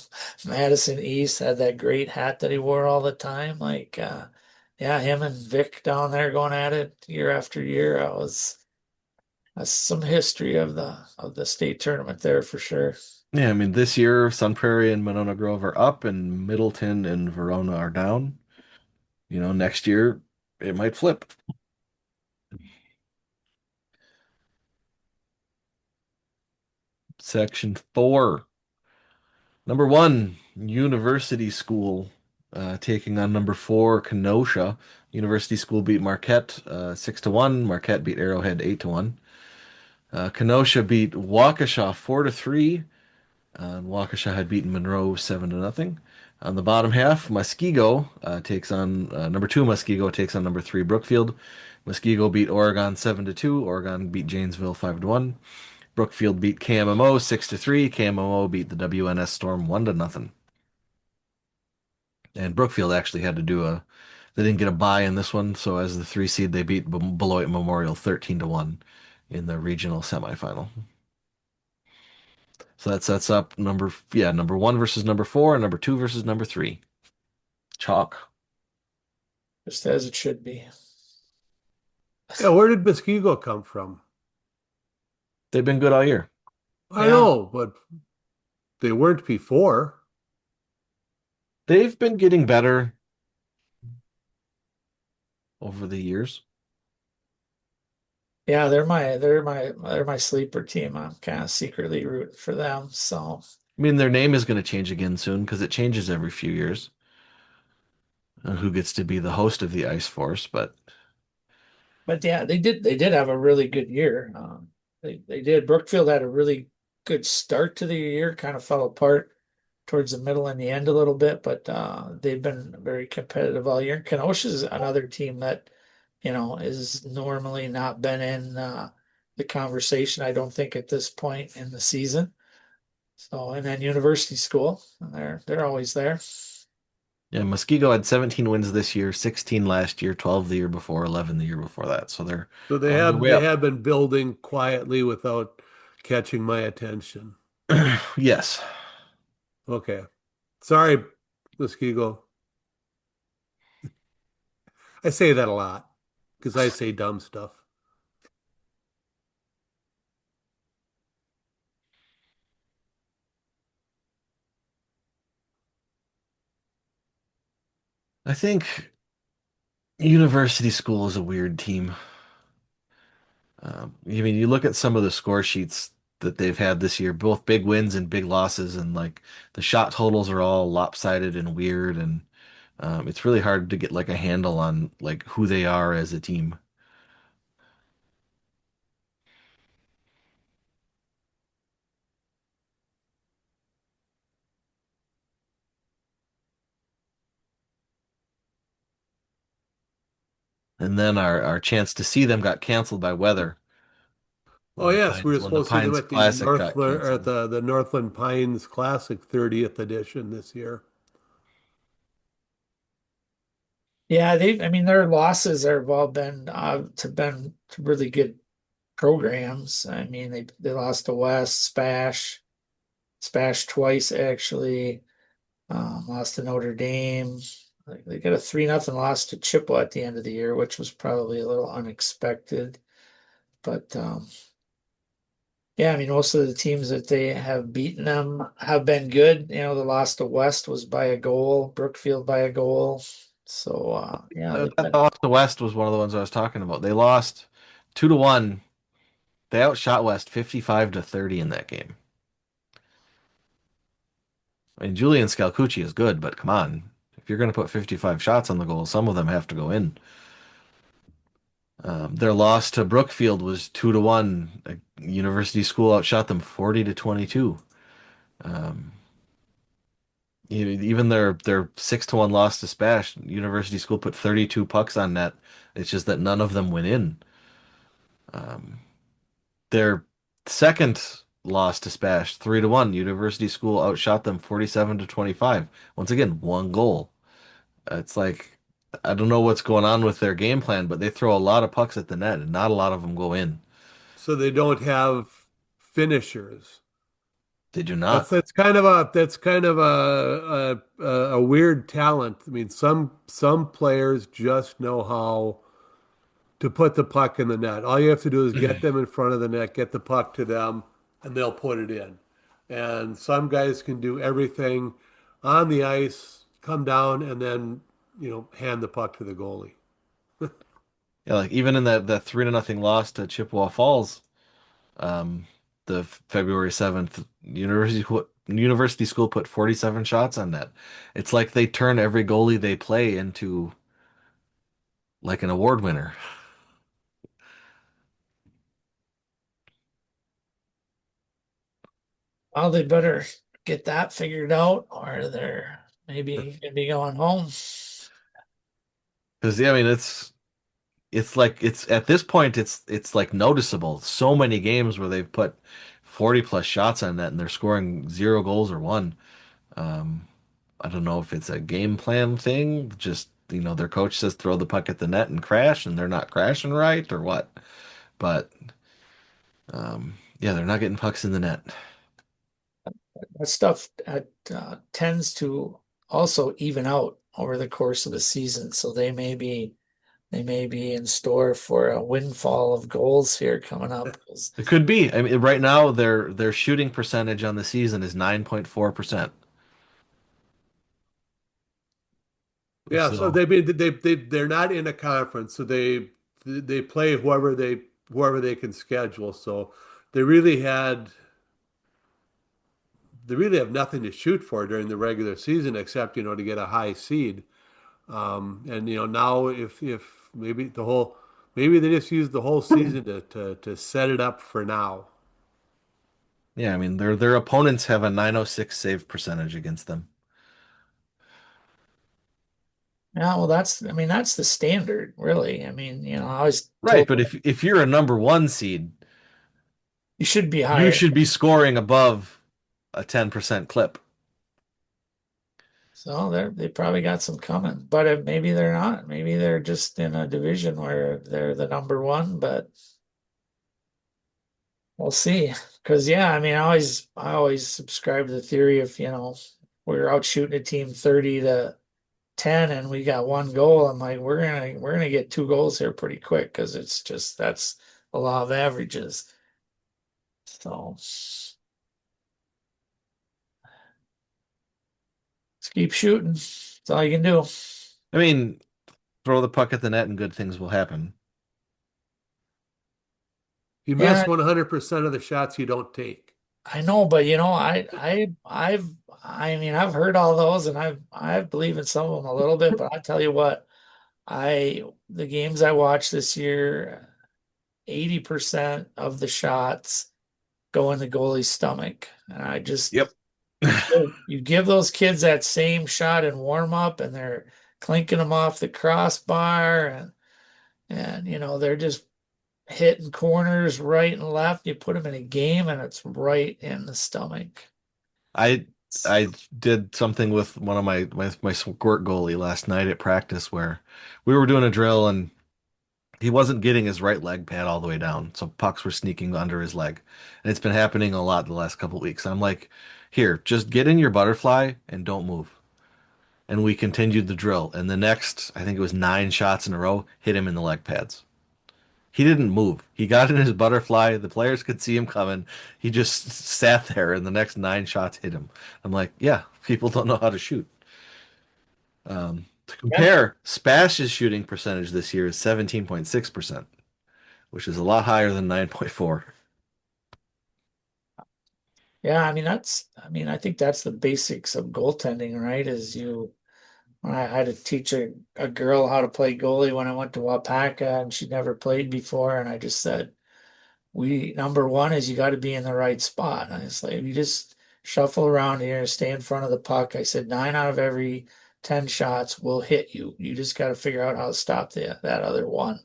B: Madison East had that great hat that he wore all the time. Like yeah, him and Vic down there going at it year after year. That's some history of the state tournament there for sure.
A: Yeah, I mean, this year, Sun Prairie and Monona Grove are up, and Middleton and Verona are down. Next year it might flip. Section 4. Number 1, University School taking on number 4, Kenosha. University School beat Marquette 6-1. Marquette beat Arrowhead 8-1. Kenosha beat Waukesha 4-3. Waukesha had beaten Monroe 7-0. On the bottom half, Muskego takes on number 2. Muskego takes on number 3, Brookfield. Muskego beat Oregon 7-2. Oregon beat Janesville 5-1. Brookfield beat KMMO 6-3. KMMO beat the WNS Storm 1-0. And Brookfield actually had to do they didn't get a bye in this one, so as the 3 seed, they beat Beloit Memorial 13-1 in the regional semifinal. So that sets up number 1 versus number 4, and number 2 versus number 3. Chalk.
B: Just as it should be.
C: Yeah, where did Muskego come from?
A: They've been good all year.
C: I
B: Yeah.
C: know, but they weren't before.
A: They've been getting better over the years.
B: Yeah, they're my sleeper team. I'm kind of secretly rooting for them. So,
A: I mean, their name is going to change again soon because it changes every few years. Who gets to be the host of the Ice Force? But
B: but yeah, they did have a really good year. They did. Brookfield had a really good start to the year, kind of fell apart towards the middle and the end a little bit, but they've been very competitive all year. Kenosha is another team that, is normally not been in the conversation, I don't think, at this point in the season. So, and then University School, they're always there.
A: yeah, Muskego had 17 wins this year, 16 last year, 12 the year before, 11 the year before that. So they're
C: So they
A: on their
C: have
A: way
C: they
A: up.
C: have been building quietly without catching my attention.
A: Yes.
C: Okay. Sorry, Muskego. I say that a lot because I say dumb stuff.
A: I think University School is a weird team. I mean, you look at some of the score sheets that they've had this year, both big wins and big losses, and like the shot totals are all lopsided and weird, and it's really hard to get like a handle on like who they are as a team. And then our chance to see them got canceled by weather
C: Oh yes, we were
A: When the
C: supposed to see them
A: Pines
C: at the
A: Classic got
C: Northland or at
A: canceled.
C: the Northland Pines Classic 30th edition this year.
B: Yeah, I mean, their losses have all been to really good programs. I mean, they lost to West, Spash twice actually. Lost to Notre Dame. They got a 3-0 loss to Chippewa at the end of the year, which was probably a little unexpected. But yeah, I mean, most of the teams that they have beaten them have been good. The loss to West was by a goal, Brookfield by a goal. So yeah, they've
A: That
B: been.
A: loss to West was one of the ones I was talking about. They lost 2-1. They outshot West 55-30 in that game. I mean, Julian Scalcucci is good, but come on. If you're going to put 55 shots on the goal, some of them have to go in. Their loss to Brookfield was 2-1. A University School outshot them 40-22. Um, Even their 6-1 loss to Spash, University School put 32 pucks on net. It's just that none of them went in. Um, their second loss to Spash, 3-1, University School outshot them 47-25. Once again, one goal. It's like I don't know what's going on with their game plan, but they throw a lot of pucks at the net and not a lot of them go in.
C: So they don't have finishers.
A: They do
C: That's
A: not.
C: that's kind of a weird talent. I mean, some players just know how to put the puck in the net. All you have to do is get them in front of the net, get the puck to them, and they'll put it in. And some guys can do everything on the ice, come down, and then, hand the puck to the goalie.
A: Yeah, like even in that 3-0 loss to Chippewa Falls, um, the February 7th, University School put 47 shots on net. It's like they turn every goalie they play into like an award winner.
B: Well, they better get that figured out, or they're maybe gonna be going home.
A: Because yeah, I mean it's like it's at this point it's like noticeable. So many games where they've put 40 plus shots on net and they're scoring zero goals or one. Um, I don't know if it's a game plan thing, just their coach says throw the puck at the net and crash and they're not crashing right or what. But yeah, they're not getting pucks in the net.
B: That stuff tends to also even out over the course of the season, so they may be in store for a windfall of goals here coming up.
A: It could be. I mean, right now their shooting percentage on the season is 9.4%.
C: Yeah, so
A: So
C: they're not in a conference, so they play whoever they can schedule. So they really had they really have nothing to shoot for during the regular season except, to get a high seed. And now if maybe they just use the whole season to set it up for now.
A: yeah, I mean their opponents have a 906 save percentage against them.
B: Yeah, well, that's the standard, really. I mean, I was
A: Right,
B: told
A: but if you're a number one seed,
B: you should be
A: you
B: higher.
A: should be scoring above a 10% clip.
B: So they probably got some coming, but maybe they're not. Maybe they're just in a division where they're the number one, but we'll see. Because yeah, I mean, I always subscribe to the theory of, we're out shooting a team 30-10 and we got one goal. I'm like, we're gonna get two goals here pretty quick because it's just that's the law of averages. So let's keep shooting. That's all you can do.
A: I mean, throw the puck at the net and good things will happen.
C: You
B: Yeah,
C: miss 100% of the shots you don't take.
B: I know, but I mean, I've heard all those, and I believe in some of them a little bit. But I tell you what, the games I watched this year, 80% of the shots go in the goalie's stomach, and I just
A: Yep.
B: you give those kids that same shot in warm up, and they're clinking them off the crossbar, and they're just hitting corners right and left. You put them in a game, and it's right in the stomach.
A: I I did something with one of my squirt goalie last night at practice where we were doing a drill and he wasn't getting his right leg pad all the way down, so pucks were sneaking under his leg. And it's been happening a lot the last couple of weeks. I'm like, here, just get in your butterfly and don't move. And we continued the drill. And the next, I think it was 9 shots in a row, hit him in the leg pads. He didn't move. He got in his butterfly. The players could see him coming. He just sat there, and the next 9 shots hit him. I'm like, yeah, people don't know how to shoot. To
B: Yeah.
A: compare, Spash's shooting percentage this year is 17.6%, which is a lot higher than 9.4.
B: Yeah, I mean I think that's the basics of goaltending, right? Is you I had to teach a girl how to play goalie when I went to Wapaka, and she'd never played before. And I just said, number one is you got to be in the right spot. And I was like, if you just shuffle around here, stay in front of the puck. I said, nine out of every 10 shots will hit you. You just got to figure out how to stop that other one,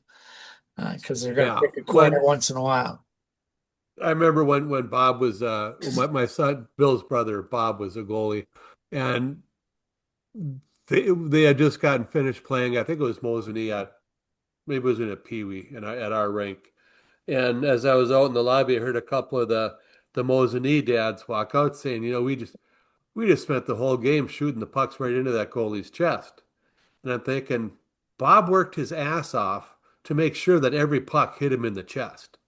B: because they're going to
C: Yeah.
B: pick a corner once in a while.
C: I remember when Bob was my son Bill's brother Bob was a goalie, and they had just gotten finished playing. I think it was Mosinee at maybe it was in a Pee Wee and at our rink. And as I was out in the lobby, I heard a couple of the Mosinee dads walk out saying, we just spent the whole game shooting the pucks right into that goalie's chest. And I'm thinking, Bob worked his ass off to make sure that every puck hit him in the chest.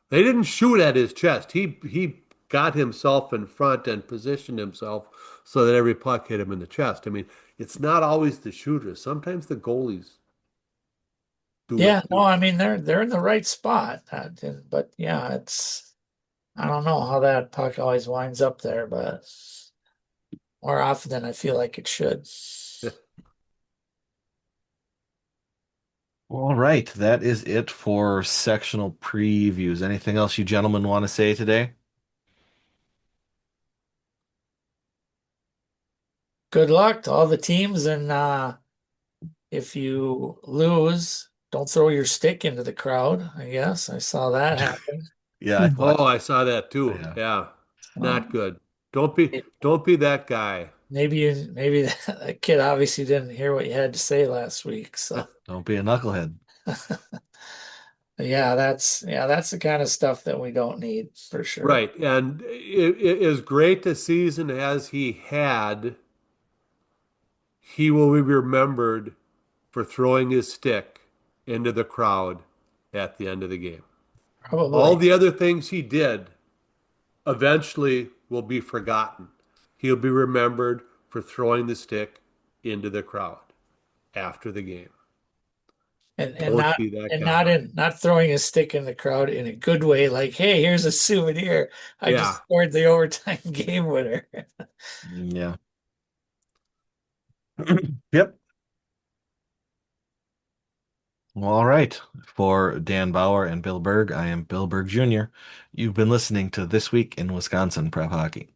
C: They didn't shoot at his chest. He got himself in front and positioned himself so that every puck hit him in the chest. I mean, it's not always the shooters. Sometimes the goalies do
B: Yeah,
C: it
B: no,
C: too.
B: I mean they're in the right spot. But yeah, it's I don't know how that puck always winds up there, but more often than I feel like it should.
A: All right, that is it for sectional previews. Anything else you gentlemen want to say today?
B: Good luck to all the teams, and if you lose, don't throw your stick into the crowd. I guess I saw that happen.
A: Yeah, I
C: Oh,
A: watched.
C: I saw that too.
A: Yeah,
C: Yeah.
B: So
C: Not good. Don't be that guy.
B: maybe that kid obviously didn't hear what you had to say last week. So
A: don't be a knucklehead.
B: yeah, that's the kind of stuff that we don't need for sure.
C: Right. And as great a season as he had, he will be remembered for throwing his stick into the crowd at the end of the game. All
B: Probably.
C: the other things he did eventually will be forgotten. He'll be remembered for throwing the stick into the crowd after the game.
B: And
C: Don't
B: not
C: be that
B: and
C: guy.
B: not throwing a stick in the crowd in a good way, like, hey, here's a souvenir. I just
C: Yeah.
B: scored the overtime game winner.
A: Yeah. Yep. Well, all right. For Dan Bauer and Bill Berg, I am Bill Berg Jr. You've been listening to This Week in Wisconsin Prep Hockey.